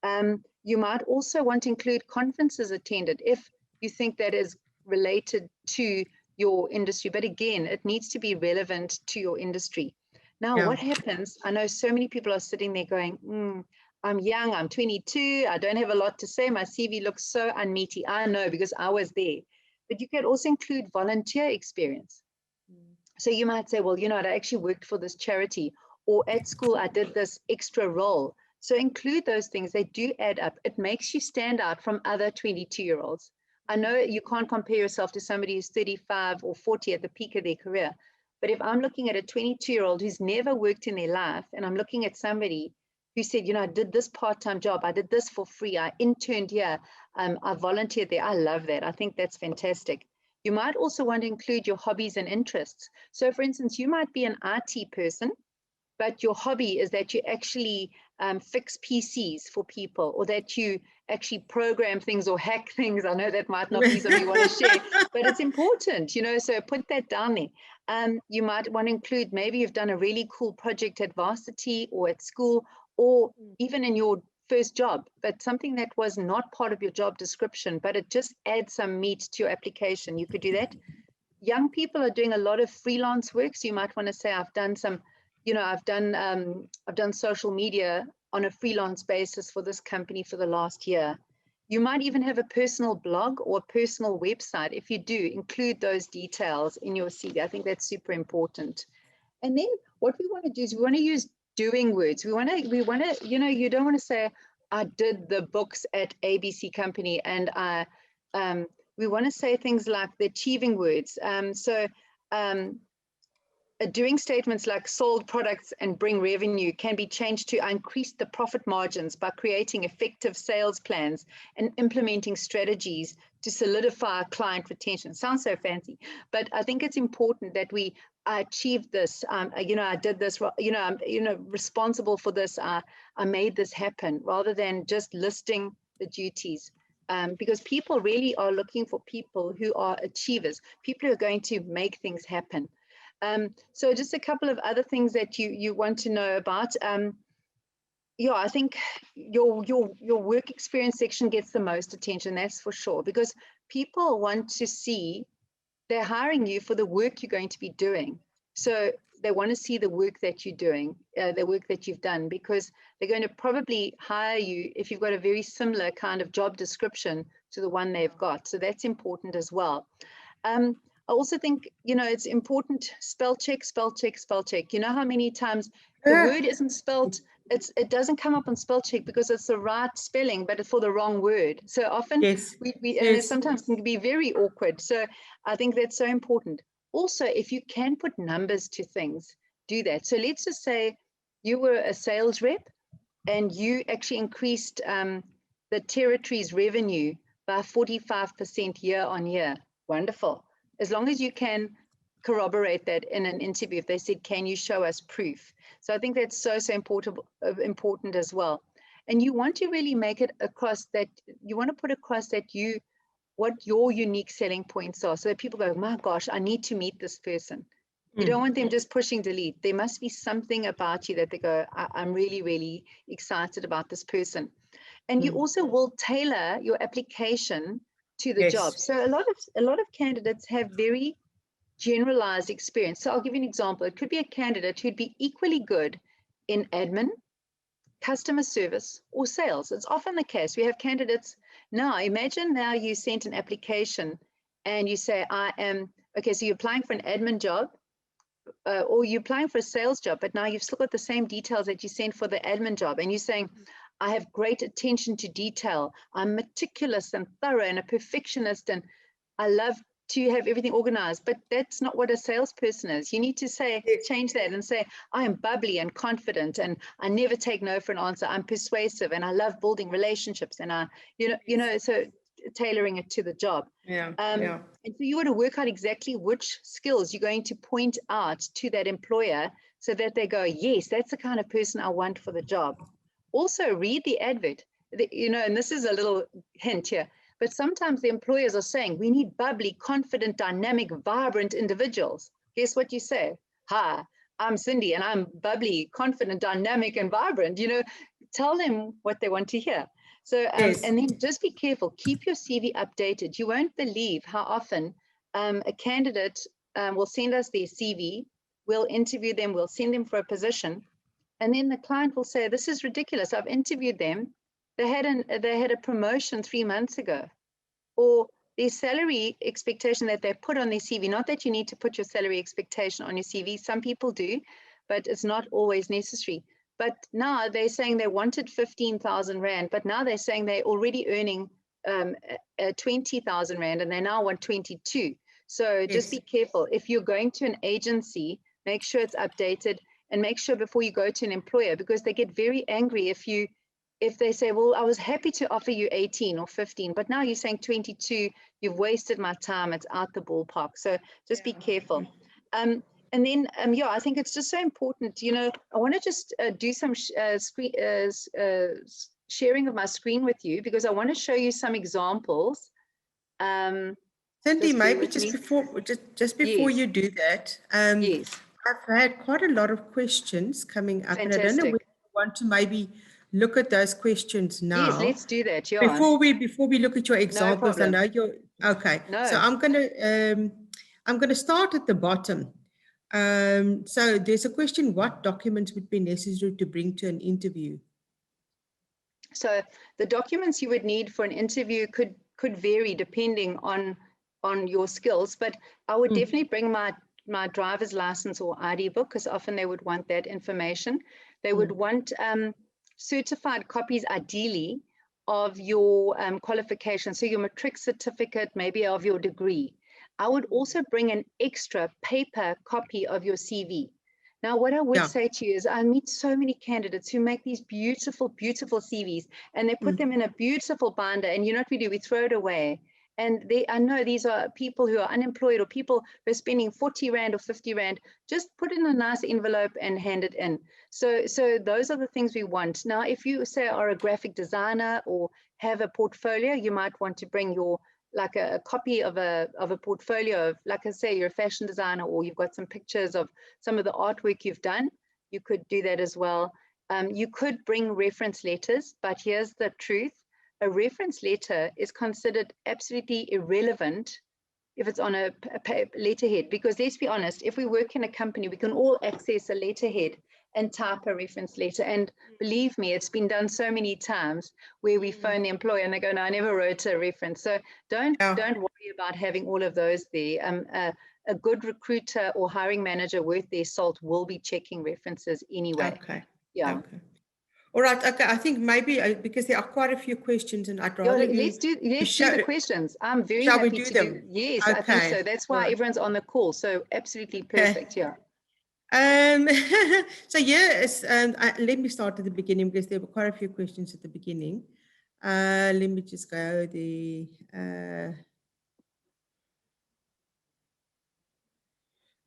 B: You might also want to include conferences attended if you think that is related to your industry. But again, it needs to be relevant to your industry. Now, what happens? I know so many people are sitting there going, I'm young, I'm 22, I don't have a lot to say. My CV looks so unmeaty. I know because I was there. But you can also include volunteer experience. So you might say, well, you know, I actually worked for this charity, or at school, I did this extra role. So include those things. They do add up. It makes you stand out from other 22-year-olds. I know you can't compare yourself to somebody who's 35 or 40 at the peak of their career. But if I'm looking at a 22-year-old who's never worked in their life, and I'm looking at somebody who said, you know, I did this part-time job, I did this for free, I interned here, I volunteered there. I love that. I think that's fantastic. You might also want to include your hobbies and interests. So for instance, you might be an IT person, but your hobby is that you actually fix PCs for people, or that you actually program things or hack things. I know that might not be something you want to share, but it's important, you know, so put that down there. You might want to include, maybe you've done a really cool project at varsity or at school, or even in your first job, but something that was not part of your job description, but it just adds some meat to your application. You could do that. Young people are doing a lot of freelance work. So you might want to say, I've done some, you know, I've done social media on a freelance basis for this company for the last year. You might even have a personal blog or a personal website. If you do, include those details in your CV. I think that's super important. And then what we want to do is we want to use doing words. We want to, you know, you don't want to say, I did the books at ABC company, and we want to say things like the achieving words. Doing statements like sold products and bring revenue can be changed to increase the profit margins by creating effective sales plans and implementing strategies to solidify client retention. Sounds so fancy, but I think it's important that I achieved this. You know, I did this. You know, I'm responsible for this. I made this happen, rather than just listing the duties. Because people really are looking for people who are achievers, people who are going to make things happen. So just a couple of other things that you want to know about. Yeah, I think your work experience section gets the most attention, that's for sure, because people want to see, they're hiring you for the work you're going to be doing. So they want to see the work that you're doing, the work that you've done, because they're going to probably hire you if you've got a very similar kind of job description to the one they've got. So that's important as well. I also think, you know, it's important, spell check, spell check, spell check. You know how many times the word isn't spelled, it doesn't come up on spell check because it's the right spelling, but it's for the wrong word. So often and it sometimes can be very awkward. So I think that's so important. Also, if you can put numbers to things, do that. So let's just say you were a sales rep and you actually increased the territory's revenue by 45% year on year. Wonderful. As long as you can corroborate that in an interview, if they said, can you show us proof? So I think that's so important as well. And you want to really make it across that, you want to put across that what your unique selling points are, so that people go, my gosh, I need to meet this person. You don't want them just pushing delete. There must be something about you that they go, I'm really, really excited about this person. And you also will tailor your application to the job. So a lot of candidates have very generalized experience. So I'll give you an example. It could be a candidate who'd be equally good in admin, customer service, or sales. It's often the case. We have candidates now. Imagine now you sent an application and you say, okay, so you're applying for an admin job, or you're applying for a sales job, but now you've still got the same details that you sent for the admin job. And you're saying, I have great attention to detail. I'm meticulous and thorough and a perfectionist, and I love to have everything organized. But that's not what a salesperson is. You need to say, change that and say, I am bubbly and confident, and I never take no for an answer. I'm persuasive, and I love building relationships. And so tailoring it to the job. And so you want to work out exactly which skills you're going to point out to that employer, so that they go, yes, that's the kind of person I want for the job. Also read the advert, and this is a little hint here, but sometimes the employers are saying, we need bubbly, confident, dynamic, vibrant individuals. Guess what you say? Hi, I'm Cindy, and I'm bubbly, confident, dynamic, and vibrant. Tell them what they want to hear. So, and then just be careful, keep your CV updated. You won't believe how often a candidate will send us their CV, we'll interview them, we'll send them for a position, and then the client will say, this is ridiculous, I've interviewed them, they had a promotion 3 months ago, or their salary expectation that they put on their CV, not that you need to put your salary expectation on your CV, some people do, but it's not always necessary. But now they're saying they wanted 15,000 Rand, but now they're saying they're already earning 20,000 Rand and they now want 22. So just be careful. If you're going to an agency, make sure it's updated, and make sure before you go to an employer, because they get very angry if they say, well, I was happy to offer you 18 or 15, but now you're saying 22, you've wasted my time, it's out the ballpark. So just be careful. And then, yeah, I think it's just so important. You know, I want to just do some sharing of my screen with you, because I want to show you some examples.
A: Cindy, maybe just before
B: Yes.
A: you do that,
B: Yes.
A: I've had quite a lot of questions coming up,
B: Fantastic.
A: and I don't know whether you want to maybe look at those questions now.
B: Yes, let's do that. Yeah.
A: Before we look at your examples,
B: No
A: I know you're okay.
B: No.
A: So I'm gonna start at the bottom. So there's a question: what documents would be necessary to bring to an interview?
B: So the documents you would need for an interview could vary depending on your skills, but I would definitely bring my driver's license or ID book, because often they would want that information. They would want certified copies, ideally, of your qualification, so your matric certificate, maybe of your degree. I would also bring an extra paper copy of your CV. Now, what I would say to you is I meet so many candidates who make these beautiful, beautiful CVs, and they put them in a beautiful binder, and you know what we do? We throw it away. And I know these are people who are unemployed, or people who are spending 40 Rand or 50 Rand. Just put in a nice envelope and hand it in. So those are the things we want. Now, if you say are a graphic designer or have a portfolio, you might want to bring your like a copy of a portfolio of, like I say, you're a fashion designer, or you've got some pictures of some of the artwork you've done. You could do that as well. You could bring reference letters, but here's the truth. A reference letter is considered absolutely irrelevant if it's on a letterhead, because let's be honest, if we work in a company, we can all access a letterhead and type a reference letter. And believe me, it's been done so many times where we phone the employer and they go, no, I never wrote a reference. So don't worry about having all of those there. A good recruiter or hiring manager worth their salt will be checking references anyway.
A: Okay.
B: Yeah.
A: Okay. All right. Okay. I think maybe because there are quite a few questions, and I'd rather
B: let's do the questions. I'm very happy to do. Yes, okay. I think so. That's why everyone's on the call. So absolutely perfect. Yeah.
A: So yes, let me start at the beginning, because there were quite a few questions at the beginning. Let me just go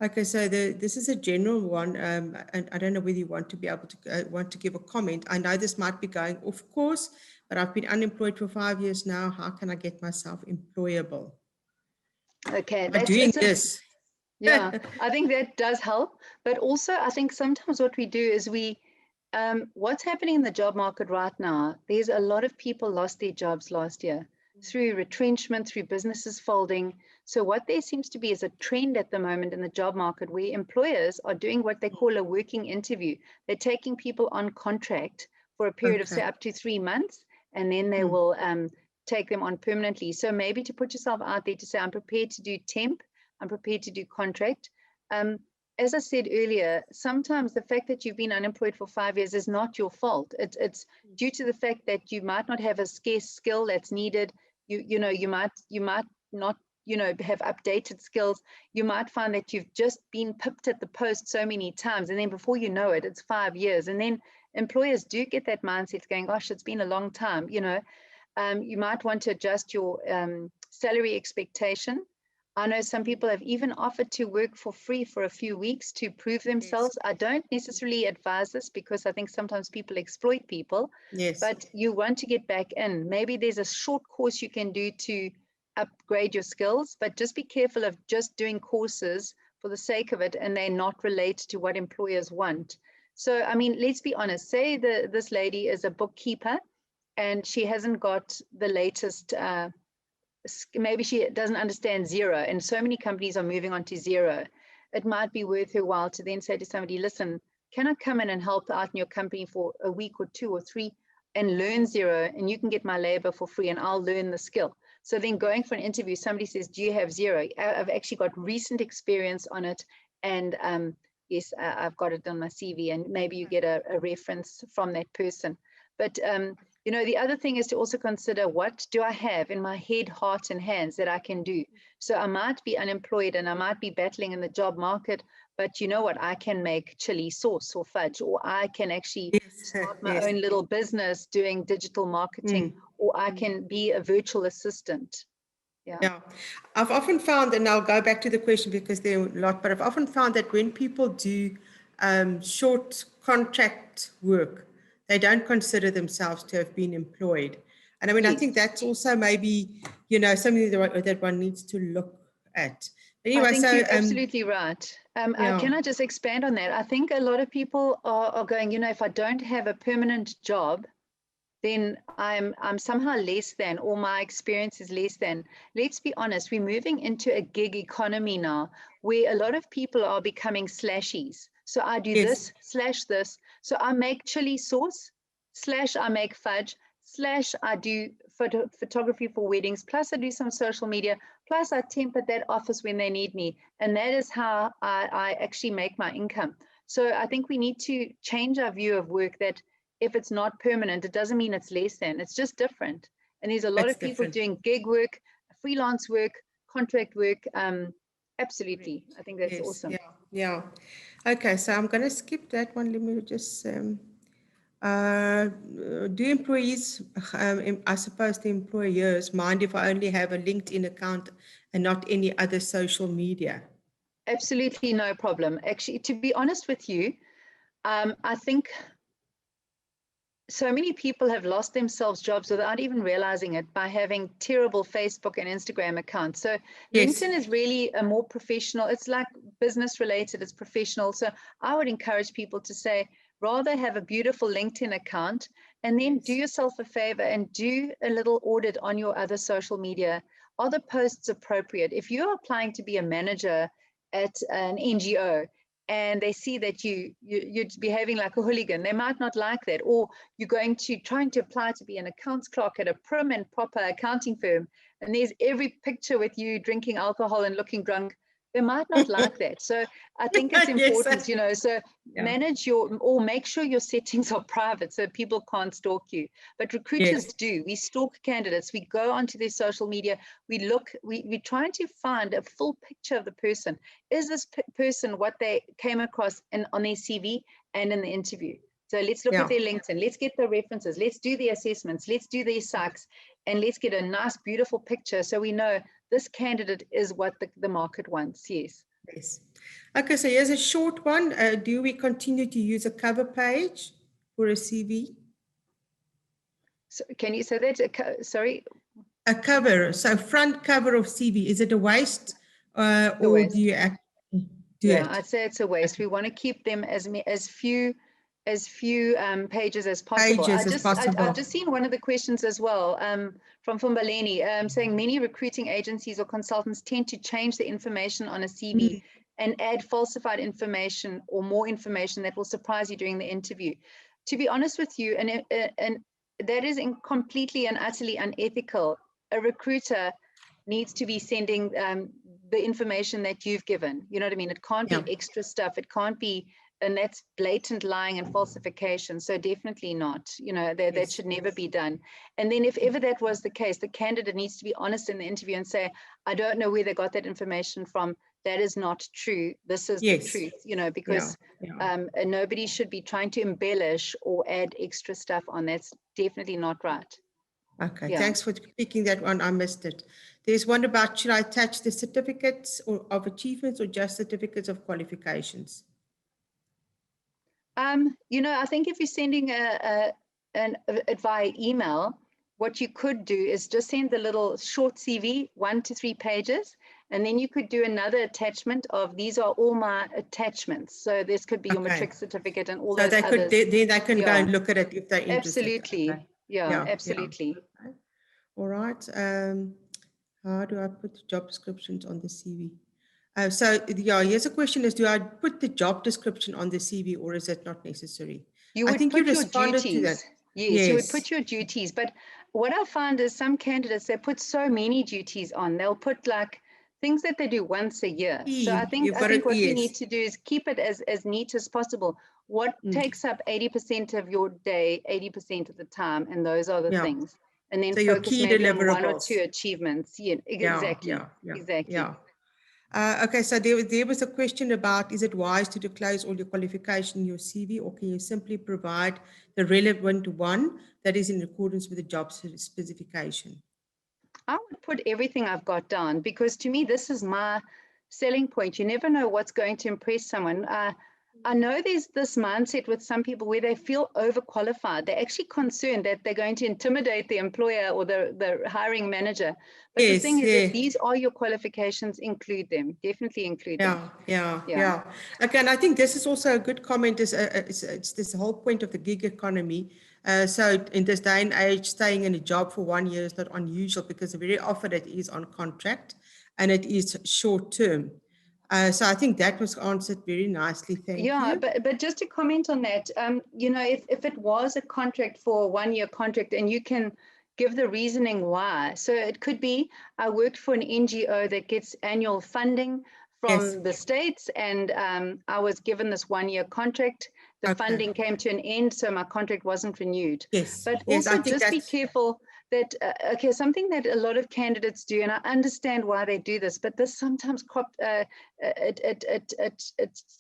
A: okay, so this is a general one, and I don't know whether you want to be able to want to give a comment. I know this might be going off course, but I've been unemployed for 5 years now. How can I get myself employable?
B: Okay,
A: by doing this.
B: Yeah, I think that does help. But also, I think sometimes what we do is what's happening in the job market right now, there's a lot of people lost their jobs last year through retrenchment, through businesses folding. So what there seems to be is a trend at the moment in the job market where employers are doing what they call a working interview. They're taking people on contract for a period of, say, up to 3 months, and then they will take them on permanently. So maybe to put yourself out there to say, I'm prepared to do temp, I'm prepared to do contract. As I said earlier, sometimes the fact that you've been unemployed for 5 years is not your fault. It's due to the fact that you might not have a scarce skill that's needed. You might not have updated skills. You might find that you've just been pipped at the post so many times, and then before you know it, it's 5 years. And then employers do get that mindset going, gosh, it's been a long time. You might want to adjust your salary expectation. I know some people have even offered to work for free for a few weeks to prove themselves. I don't necessarily advise this, because I think sometimes people exploit people. But you want to get back in. Maybe there's a short course you can do to upgrade your skills, but just be careful of just doing courses for the sake of it and they're not related to what employers want. So, I mean, let's be honest. Say this lady is a bookkeeper and she hasn't got the latest maybe she doesn't understand zero, and so many companies are moving on to zero. It might be worth her while to then say to somebody, listen, can I come in and help out in your company for a week or 2 or 3 and learn zero, and you can get my labor for free and I'll learn the skill. So then going for an interview, somebody says, do you have zero? I've actually got recent experience on it, and yes, I've got it on my CV, and maybe you get a reference from that person. But you know, the other thing is to also consider, what do I have in my head, heart, and hands that I can do? So I might be unemployed and I might be battling in the job market, but you know what? I can make chili sauce or fudge, or I can actually start my own little business doing digital marketing, or I can be a virtual assistant.
A: Yeah, I've often found, and I'll go back to the question because there are a lot, but I've often found that when people do short contract work, they don't consider themselves to have been employed. And I mean, I think that's also maybe, you know, something that one needs to look at. Anyway,
B: I think you're absolutely right. Can I just expand on that? I think a lot of people are going, you know, if I don't have a permanent job, then I'm somehow less than, or my experience is less than. Let's be honest, we're moving into a gig economy now, where a lot of people are becoming slashies. So I do this / this. So I make chili sauce / I make fudge / I do photography for weddings, plus I do some social media, plus I temp at that office when they need me. And that is how I actually make my income. So I think we need to change our view of work, that if it's not permanent, it doesn't mean it's less than, it's just different. And there's a lot of people doing gig work, freelance work, contract work. Absolutely. I think that's awesome.
A: Yeah. Okay, so I'm going to skip that one. Let me just, do employees, I suppose the employers, mind if I only have a LinkedIn account and not any other social media?
B: Absolutely no problem. Actually, to be honest with you, I think so many people have lost themselves jobs without even realizing it by having terrible Facebook and Instagram accounts. So LinkedIn is really a more professional, it's like business related, it's professional. So I would encourage people to say, rather have a beautiful LinkedIn account, and then do yourself a favor and do a little audit on your other social media. Are the posts appropriate? If you're applying to be a manager at an NGO, and they see that you're behaving like a hooligan, they might not like that. Or you're trying to apply to be an accounts clerk at a prim and proper accounting firm, and there's every picture with you drinking alcohol and looking drunk. They might not like that. So I think it's important, you know, so manage or make sure your settings are private so people can't stalk you. But recruiters do. We stalk candidates. We go onto their social media. We look, we're trying to find a full picture of the person. Is this person what they came across on their CV and in the interview? So let's look at their LinkedIn. Let's get the references. Let's do the assessments. Let's do their psychs. And let's get a nice, beautiful picture so we know this candidate is what the market wants. Yes.
A: Okay, so here's a short one. Do we continue to use a cover page for a CV?
B: So can you say that? Sorry?
A: A cover, so front cover of CV. Is it a waste, or do you actually do it?
B: I'd say it's a waste. We want to keep them as few pages as possible. I've just seen one of the questions as well from Fumbaleni saying many recruiting agencies or consultants tend to change the information on a CV and add falsified information or more information that will surprise you during the interview. To be honest with you, and that is completely and utterly unethical. A recruiter needs to be sending the information that you've given. You know what I mean? It can't be extra stuff. It can't be, and that's blatant lying and falsification. So definitely not, you know, that should never be done. And then if ever that was the case, the candidate needs to be honest in the interview and say, I don't know where they got that information from. That is not true. This is the truth, you know, because nobody should be trying to embellish or add extra stuff on. That's definitely not right.
A: Okay, thanks for picking that one. I missed it. There's one about, should I attach the certificates of achievements or just certificates of qualifications?
B: You know, I think if you're sending it via email, what you could do is just send the little short CV, 1 to 3 pages, and then you could do another attachment of these are all my attachments. So this could be your matric certificate and all those others.
A: Then they can go and look at it if they're interested.
B: Absolutely. Okay. Absolutely.
A: Okay. All right. How do I put the job descriptions on the CV? So yeah, here's a question is, do I put the job description on the CV or is it not necessary?
B: You
A: I
B: would
A: think you
B: put your
A: responded to that.
B: duties. Yes, you would
A: Yes.
B: put your duties. But what I find is some candidates, they put so many duties on. They'll put like things that they do once a year. So
A: You've
B: I
A: got
B: think
A: it.
B: what we
A: Yes.
B: need to do is keep it as neat as possible. What
A: Mm.
B: takes up 80% of your day, 80% of the time, and those are the
A: Yeah.
B: things. And then
A: So your
B: focus
A: key
B: maybe on one or
A: deliverables.
B: two achievements. Yeah,
A: Yeah,
B: exactly.
A: yeah, yeah,
B: Exactly.
A: yeah. Okay, so there was a question about, is it wise to disclose all your qualification in your CV, or can you simply provide the relevant one that is in accordance with the job specification?
B: I would put everything I've got down because to me, this is my selling point. You never know what's going to impress someone. I know there's this mindset with some people where they feel overqualified. They're actually concerned that they're going to intimidate the employer or the hiring manager. But the thing
A: Yes,
B: is, if
A: yeah.
B: these are your qualifications, include them. Definitely include them.
A: Yeah, yeah,
B: Yeah.
A: yeah. Okay, and I think this is also a good comment. It's this whole point of the gig economy. So in this day and age, staying in a job for 1 year is not unusual because very often it is on contract and it is short term. So I think that was answered very nicely. Thank
B: Yeah,
A: you.
B: but just to comment on that, if it was a contract for a 1 year contract and you can give the reasoning why. So it could be I worked for an NGO that gets annual funding
A: Yes.
B: from the States, and I was given this 1 year contract. The
A: Okay.
B: funding came to an end, so my contract wasn't renewed.
A: Yes.
B: But
A: Yes. I
B: also
A: think
B: just be
A: that's
B: careful that, okay, something that a lot of candidates do, and I understand why they do this, but this sometimes it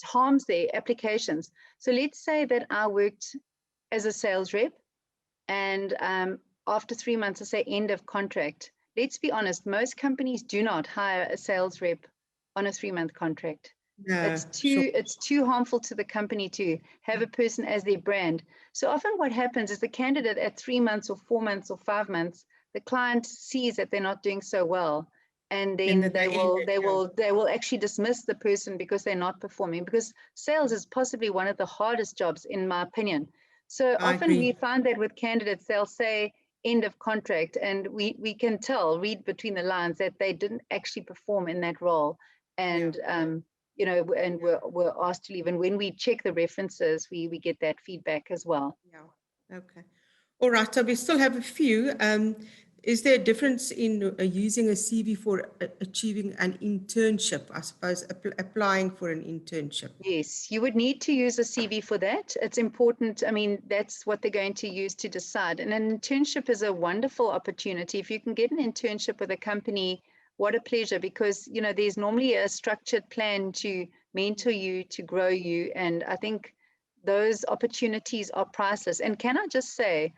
B: harms their applications. So let's say that I worked as a sales rep, and after 3 months, I say end of contract. Let's be honest, most companies do not hire a sales rep on a 3 month contract.
A: no sure.
B: It's too harmful to the company to have a person as their brand. So often what happens is the candidate at 3 months or 4 months or 5 months, the client sees that they're not doing so well, and
A: And
B: then
A: that they ended. Yeah.
B: they will actually dismiss the person because they're not performing, because sales is possibly one of the hardest jobs in my opinion. So
A: I
B: often we
A: agree.
B: find that with candidates, they'll say end of contract, and we can read between the lines that they didn't actually perform in that role,
A: Yeah.
B: and and we're asked to leave. And when we check the references, we get that feedback as well.
A: Yeah. Okay. All right. So we still have a few. Is there a difference in using a CV for achieving an internship? I suppose applying for an internship.
B: Yes, you would need to use a CV for that. It's important. I mean, that's what they're going to use to decide. And an internship is a wonderful opportunity. If you can get an internship with a company, what a pleasure, because, there's normally a structured plan to mentor you, to grow you. And I think those opportunities are priceless. And can I just say,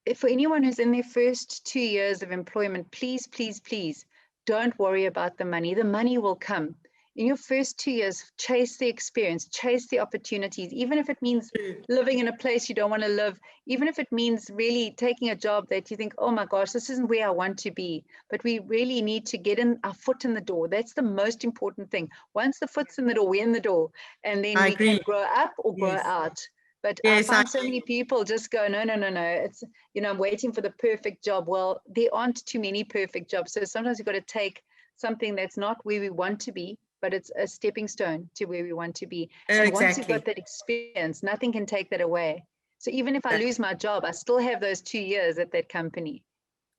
B: if for anyone who's in their first 2 years of employment, please, please, please don't worry about the money. The money will come. In your first 2 years, chase the experience, chase the opportunities, even if it means
A: True.
B: living in a place you don't want to live, even if it means really taking a job that you think, oh my gosh, this isn't where I want to be. But we really need to get our foot in the door. That's the most important thing. Once the foot's in the door, we're in the door, and then
A: I
B: we can
A: agree.
B: grow up or grow
A: Yes.
B: out. But I
A: Yes.
B: find so many people just go, no, no, no, no. It's, I'm waiting for the perfect job. Well, there aren't too many perfect jobs. So sometimes you've got to take something that's not where we want to be, but it's a stepping stone to where we want to be. And once you've got
A: Exactly.
B: that experience, nothing can take that away. So even if I lose
A: Exactly.
B: my job, I still have those 2 years at that company.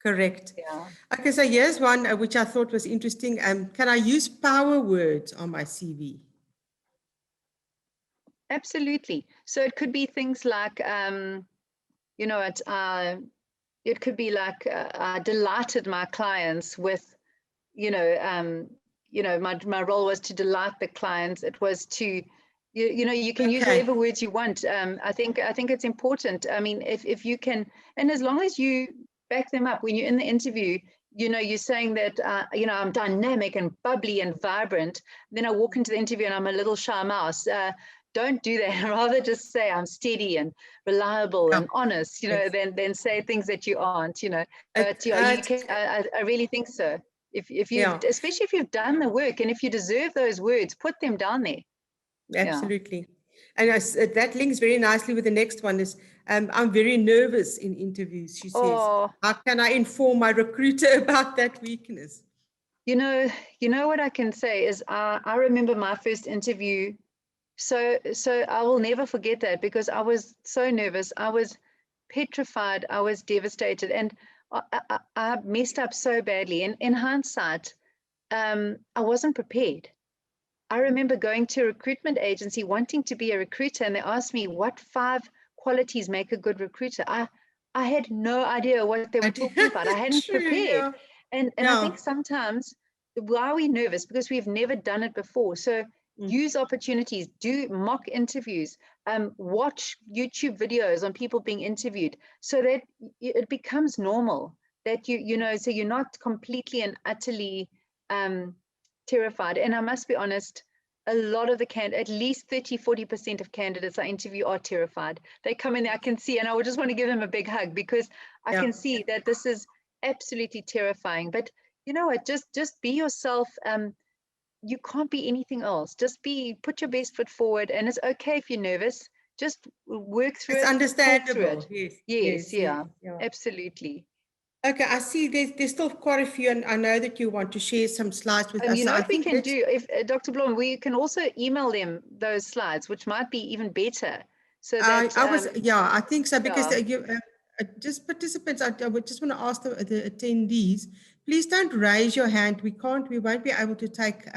A: Correct.
B: Yeah.
A: Okay. So here's one which I thought was interesting. Can I use power words on my CV?
B: Absolutely. So it could be things like, it could be like I delighted my clients with, my role was to delight the clients. It was to, you can use
A: Okay.
B: whatever words you want. I think it's important. I mean, if you can, and as long as you back them up when you're in the interview, you're saying that, I'm dynamic and bubbly and vibrant. Then I walk into the interview and I'm a little shy mouse. Don't do that. Rather just say I'm steady and reliable
A: Yeah.
B: and honest,
A: Yes.
B: than say things that you aren't, But
A: It,
B: yeah, you
A: uh,
B: can. I really think so. If you've,
A: yeah.
B: especially if you've done the work, and if you deserve those words, put them down there. Yeah.
A: Absolutely. And that links very nicely with the next one is, I'm very nervous in interviews, she says.
B: Oh,
A: How can I inform my recruiter about that weakness?
B: you know what I can say is I remember my first interview. So I will never forget that because I was so nervous. I was petrified. I was devastated, and I messed up so badly. And in hindsight, I wasn't prepared. I remember going to a recruitment agency wanting to be a recruiter, and they asked me what 5 qualities make a good recruiter. I had no idea what they were talking about. I hadn't
A: True,
B: prepared.
A: yeah.
B: And I think sometimes why are we nervous? Because we've never done it before. So use opportunities, do mock interviews, watch YouTube videos on people being interviewed so that it becomes normal that so you're not completely and utterly terrified. And I must be honest, a lot of at least 30-40% of candidates I interview are terrified. They come in there, I can see, and I would just want to give them a big hug because I can see that this is absolutely terrifying. But you know what, just be yourself. You can't be anything else. Just put your best foot forward, and it's okay if you're nervous. Just work through it.
A: It's understandable.
B: Talk through it. Yes, yeah, absolutely.
A: Okay, I see there's still quite a few, and I know that you want to share some slides with us.
B: You know what we can do? If Dr. Blom, we can also email them those slides, which might be even better. So that
A: I think so, because just participants, I would just want to ask the attendees, please don't raise your hand. We won't be able to take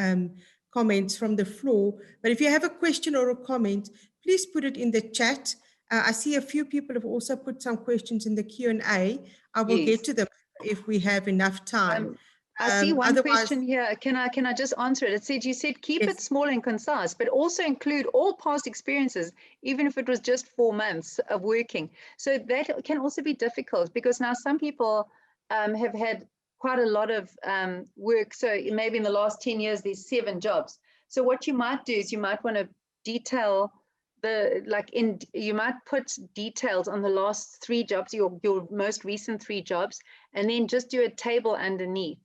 A: comments from the floor, but if you have a question or a comment, please put it in the chat. I see a few people have also put some questions in the Q&A. I will get to them if we have enough time.
B: I see one question here. Can I just answer it? It said, you said keep it small and concise, but also include all past experiences, even if it was just 4 months of working. So that can also be difficult because now some people have had quite a lot of work. So maybe in the last 10 years, there's 7 jobs. So what you might do is you might want to detail you might put details on the last 3 jobs, your most recent 3 jobs, and then just do a table underneath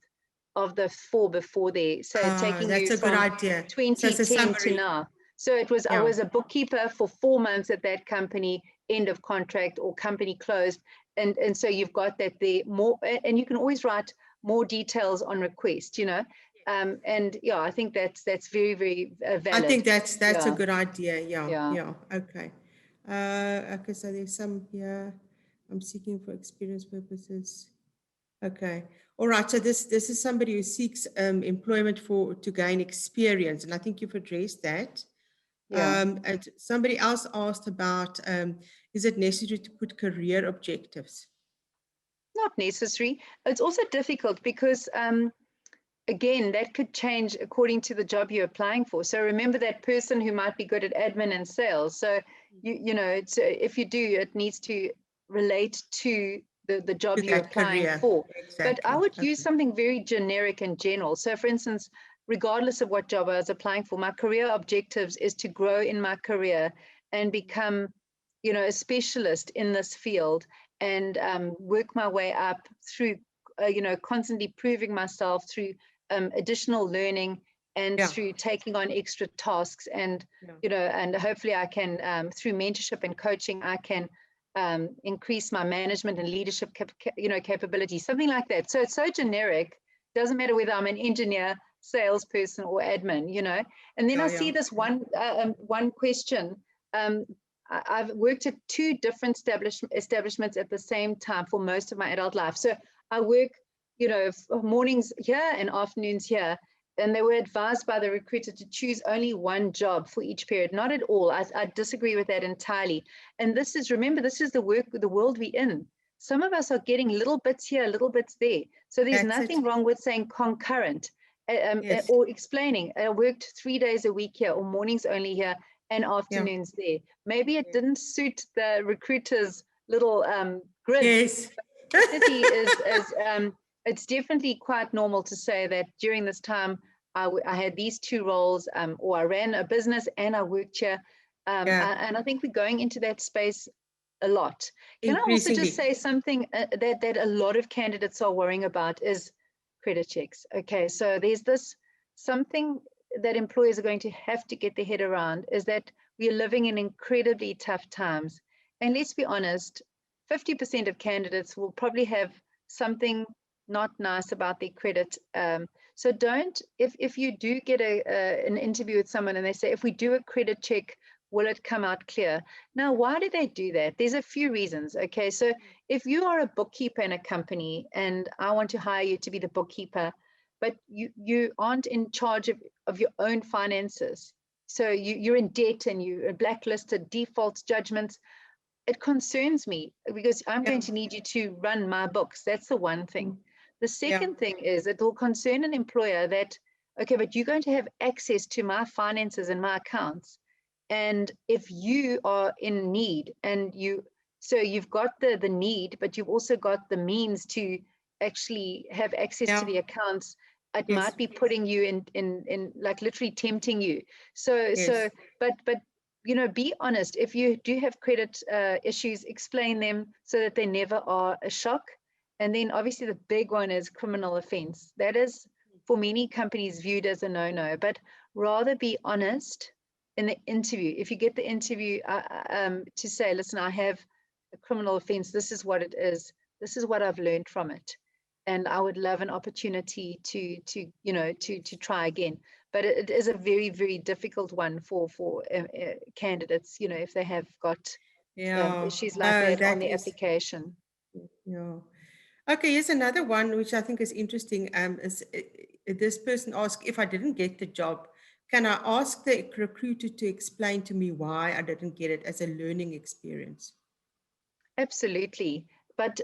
B: of the 4 before there. So taking you from 2010 to now. So it was, I was a bookkeeper for 4 months at that company, end of contract or company closed. And so you've got that there more, and you can always write more details on request, and yeah, I think that's very, very valid.
A: I think that's a good idea. Yeah. Okay. Okay. So there's some here. I'm seeking for experience purposes. Okay. All right. So this is somebody who seeks employment to gain experience, and I think you've addressed that. And somebody else asked about, is it necessary to put career objectives?
B: Not necessary. It's also difficult because again, that could change according to the job you're applying for. So remember that person who might be good at admin and sales. So if you do, it needs to relate to the job you're applying for. Exactly. But I would use something very generic and general. So for instance, regardless of what job I was applying for, my career objectives is to grow in my career and become, a specialist in this field and work my way up through, constantly proving myself through additional learning and through taking on extra tasks and, and hopefully I can, through mentorship and coaching, I can increase my management and leadership, capability, something like that. So it's so generic, doesn't matter whether I'm an engineer, salesperson or admin, and then I see this one question. I've worked at 2 different establishments at the same time for most of my adult life. So I work, mornings here and afternoons here. And they were advised by the recruiter to choose only 1 job for each period. Not at all. I disagree with that entirely. And remember, this is the world we're in. Some of us are getting little bits here, little bits there. So there's nothing wrong with saying concurrent or explaining. I worked 3 days a week here or mornings only here and afternoons there. Maybe it didn't suit the recruiter's little grid.
A: Yes.
B: It's definitely quite normal to say that during this time, I had these 2 roles, or I ran a business and I worked here. And I think we're going into that space a lot. Can I also just say something that a lot of candidates are worrying about is credit checks. Okay, so there's this something that employers are going to have to get their head around is that we are living in incredibly tough times. And let's be honest, 50% of candidates will probably have something not nice about their credit. So don't, if you do get an interview with someone and they say, if we do a credit check, will it come out clear? Now, why do they do that? There's a few reasons. Okay, so if you are a bookkeeper in a company and I want to hire you to be the bookkeeper, but you aren't in charge of your own finances, so you're in debt and you're blacklisted, default judgments, it concerns me because I'm going to need you to run my books. That's the one thing. The second thing is it will concern an employer that, okay, but you're going to have access to my finances and my accounts. And if you are in need and so you've got the need, but you've also got the means to actually have access to the accounts, it might be putting you in like literally tempting you. So, but be honest. If you do have credit issues, explain them so that they never are a shock. And then obviously the big one is criminal offense. That is for many companies viewed as a no-no, but rather be honest in the interview. If you get the interview to say, listen, I have a criminal offense, this is what it is, this is what I've learned from it, and I would love an opportunity to try again. But it is a very, very difficult one for candidates, if they have got issues like that on the application.
A: Yeah. Okay, here's another one which I think is interesting. Is this person asked, if I didn't get the job, can I ask the recruiter to explain to me why I didn't get it as a learning experience?
B: Absolutely. But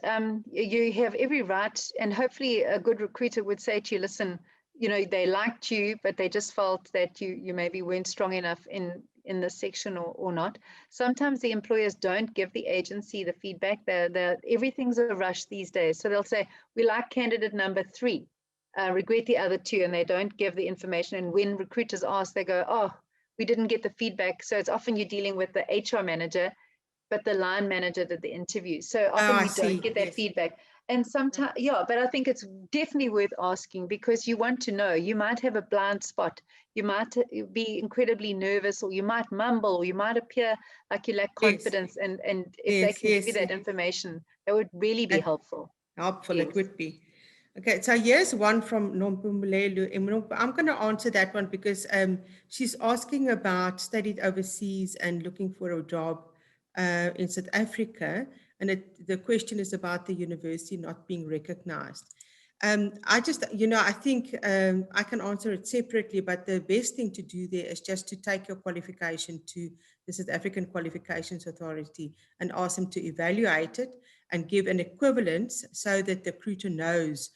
B: you have every right, and hopefully a good recruiter would say to you, listen, they liked you, but they just felt that you maybe weren't strong enough in this section or not. Sometimes the employers don't give the agency the feedback. Everything's a rush these days. So they'll say, we like candidate number 3, regret the other 2, and they don't give the information. And when recruiters ask, they go, oh, we didn't get the feedback. So it's often you're dealing with the HR manager, but the line manager did the interview. So often we don't get that feedback. And sometimes, but I think it's definitely worth asking because you want to know. You might have a blind spot. You might be incredibly nervous, or you might mumble, or you might appear like you lack confidence. And if they can give you that information, that would really be helpful.
A: It would be. Okay, so here's one from Nompumelelo. I'm going to answer that one because she's asking about studied overseas and looking for a job in South Africa. And the question is about the university not being recognized. I just, I think I can answer it separately, but the best thing to do there is just to take your qualification to the South African Qualifications Authority and ask them to evaluate it and give an equivalence so that the recruiter knows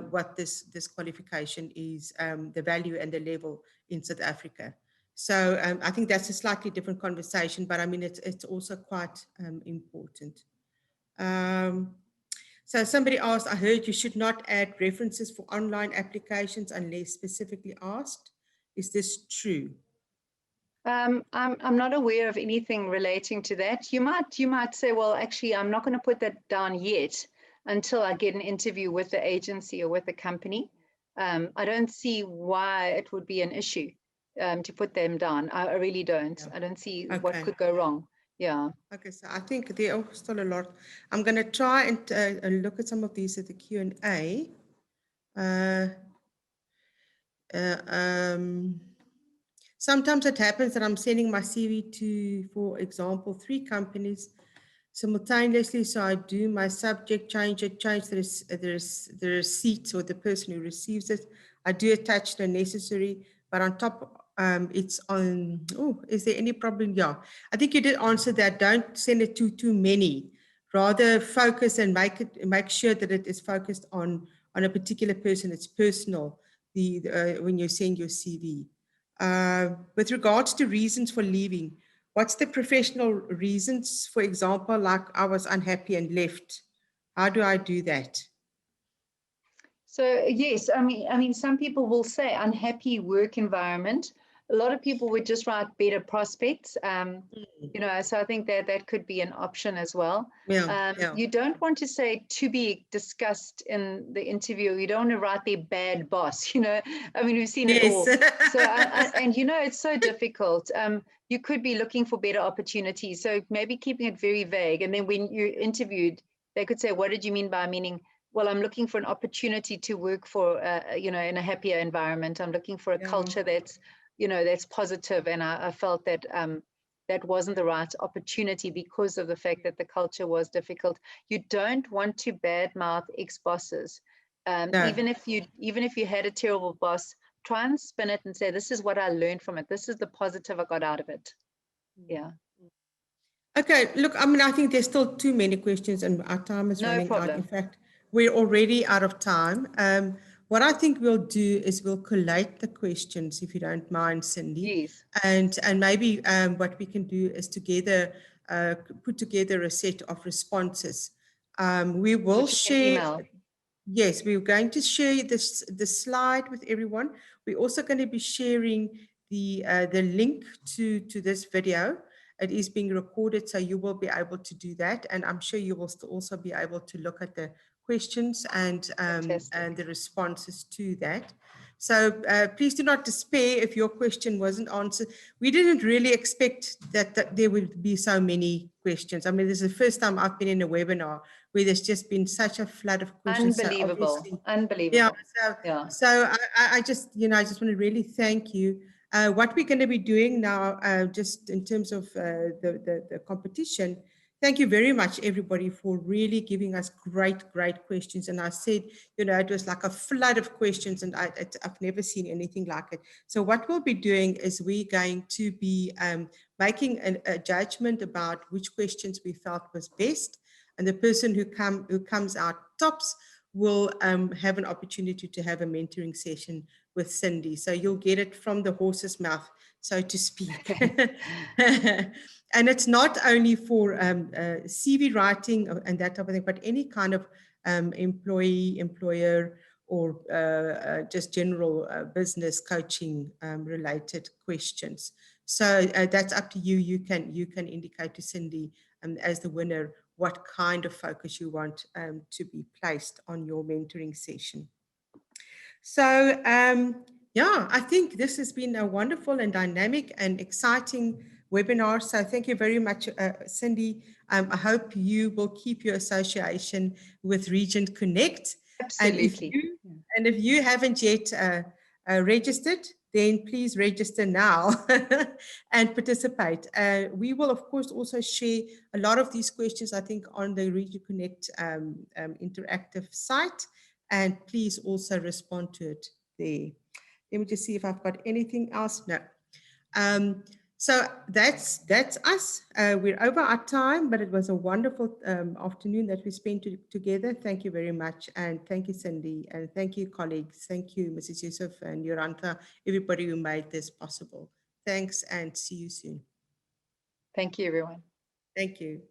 A: what this qualification is, the value and the level in South Africa. So I think that's a slightly different conversation, but I mean, it's also quite important. So somebody asked, I heard you should not add references for online applications unless specifically asked. Is this true?
B: I'm not aware of anything relating to that. You might say, well, actually, I'm not going to put that down yet until I get an interview with the agency or with the company. I don't see why it would be an issue to put them down. I really don't. I don't see what could go wrong. Yeah.
A: Okay, so I think there are still a lot. I'm going to try and look at some of these at the Q&A. Sometimes it happens that I'm sending my CV to, for example, 3 companies simultaneously. So I do my subject, change the receipt or the person who receives it. I do attach the necessary, but on top, it's on, is there any problem? Yeah, I think you did answer that. Don't send it to too many. Rather focus and make sure that it is focused on a particular person. It's personal when you send your CV. With regards to reasons for leaving, what's the professional reasons? For example, like I was unhappy and left. How do I do that?
B: So yes, I mean, some people will say unhappy work environment. a lot of people would just write better prospects.
A: Mm.
B: You know, so I think that that could be an option as well.
A: Yeah, yeah.
B: You don't want to say to be discussed in the interview. You don't want to write their bad boss, you know. I mean, we've seen it
A: Yes.
B: all. So, and you know, it's so difficult. You could be looking for better opportunities. So maybe keeping it very vague. And then when you're interviewed, they could say, what did you mean by meaning? Well, I'm looking for an opportunity to work for, you know, in a happier environment. I'm looking for a
A: Yeah.
B: culture that's, you know, that's positive. And I felt that that wasn't the right opportunity because of the fact that the culture was difficult. You don't want to badmouth ex-bosses.
A: No.
B: Even if you had a terrible boss, try and spin it and say, this is what I learned from it. This is the positive I got out of it. Yeah.
A: Okay, look, I mean, I think there's still too many questions and our time is
B: No
A: running out.
B: problem.
A: In fact, we're already out of time. What I think we'll do is we'll collate the questions, if you don't mind, Cindy.
B: Yes.
A: And maybe what we can do is together put together a set of responses. We will
B: Which you can
A: share.
B: email.
A: Yes, we're going to share the slide with everyone. We're also going to be sharing the link to this video. It is being recorded, so you will be able to do that. And I'm sure you will also be able to look at the questions and the responses to that. So please do not despair if your question wasn't answered. We didn't really expect that there would be so many questions. I mean, this is the first time I've been in a webinar where there's just been such a flood of questions.
B: Unbelievable.
A: So
B: Unbelievable.
A: Yeah. So I just, I just want to really thank you. What we're going to be doing now, just in terms of the competition, thank you very much, everybody, for really giving us great questions. And I said, it was like a flood of questions, and I've never seen anything like it. So what we'll be doing is we're going to be making a judgment about which questions we felt was best. And the person who comes out tops will have an opportunity to have a mentoring session with Cindy. So you'll get it from the horse's mouth, so to speak. And it's not only for CV writing and that type of thing, but any kind of employee, employer, or just general business coaching related questions. So that's up to you. You can indicate to Cindy as the winner what kind of focus you want to be placed on your mentoring session. So yeah, I think this has been a wonderful and dynamic and exciting webinar. So thank you very much, Cindy. I hope you will keep your association with Regent Connect.
B: Absolutely.
A: And if you haven't yet registered, then please register now and participate. We will, of course, also share a lot of these questions, I think, on the Regent Connect interactive site. And please also respond to it there. Let me just see if I've got anything else. No. So that's us. We're over our time, but it was a wonderful afternoon that we spent together. Thank you very much. And thank you, Cindy. And thank you, colleagues. Thank you, Mrs. Yusuf and Yoranta, everybody who made this possible. Thanks, and see you soon.
B: Thank you, everyone.
A: Thank you.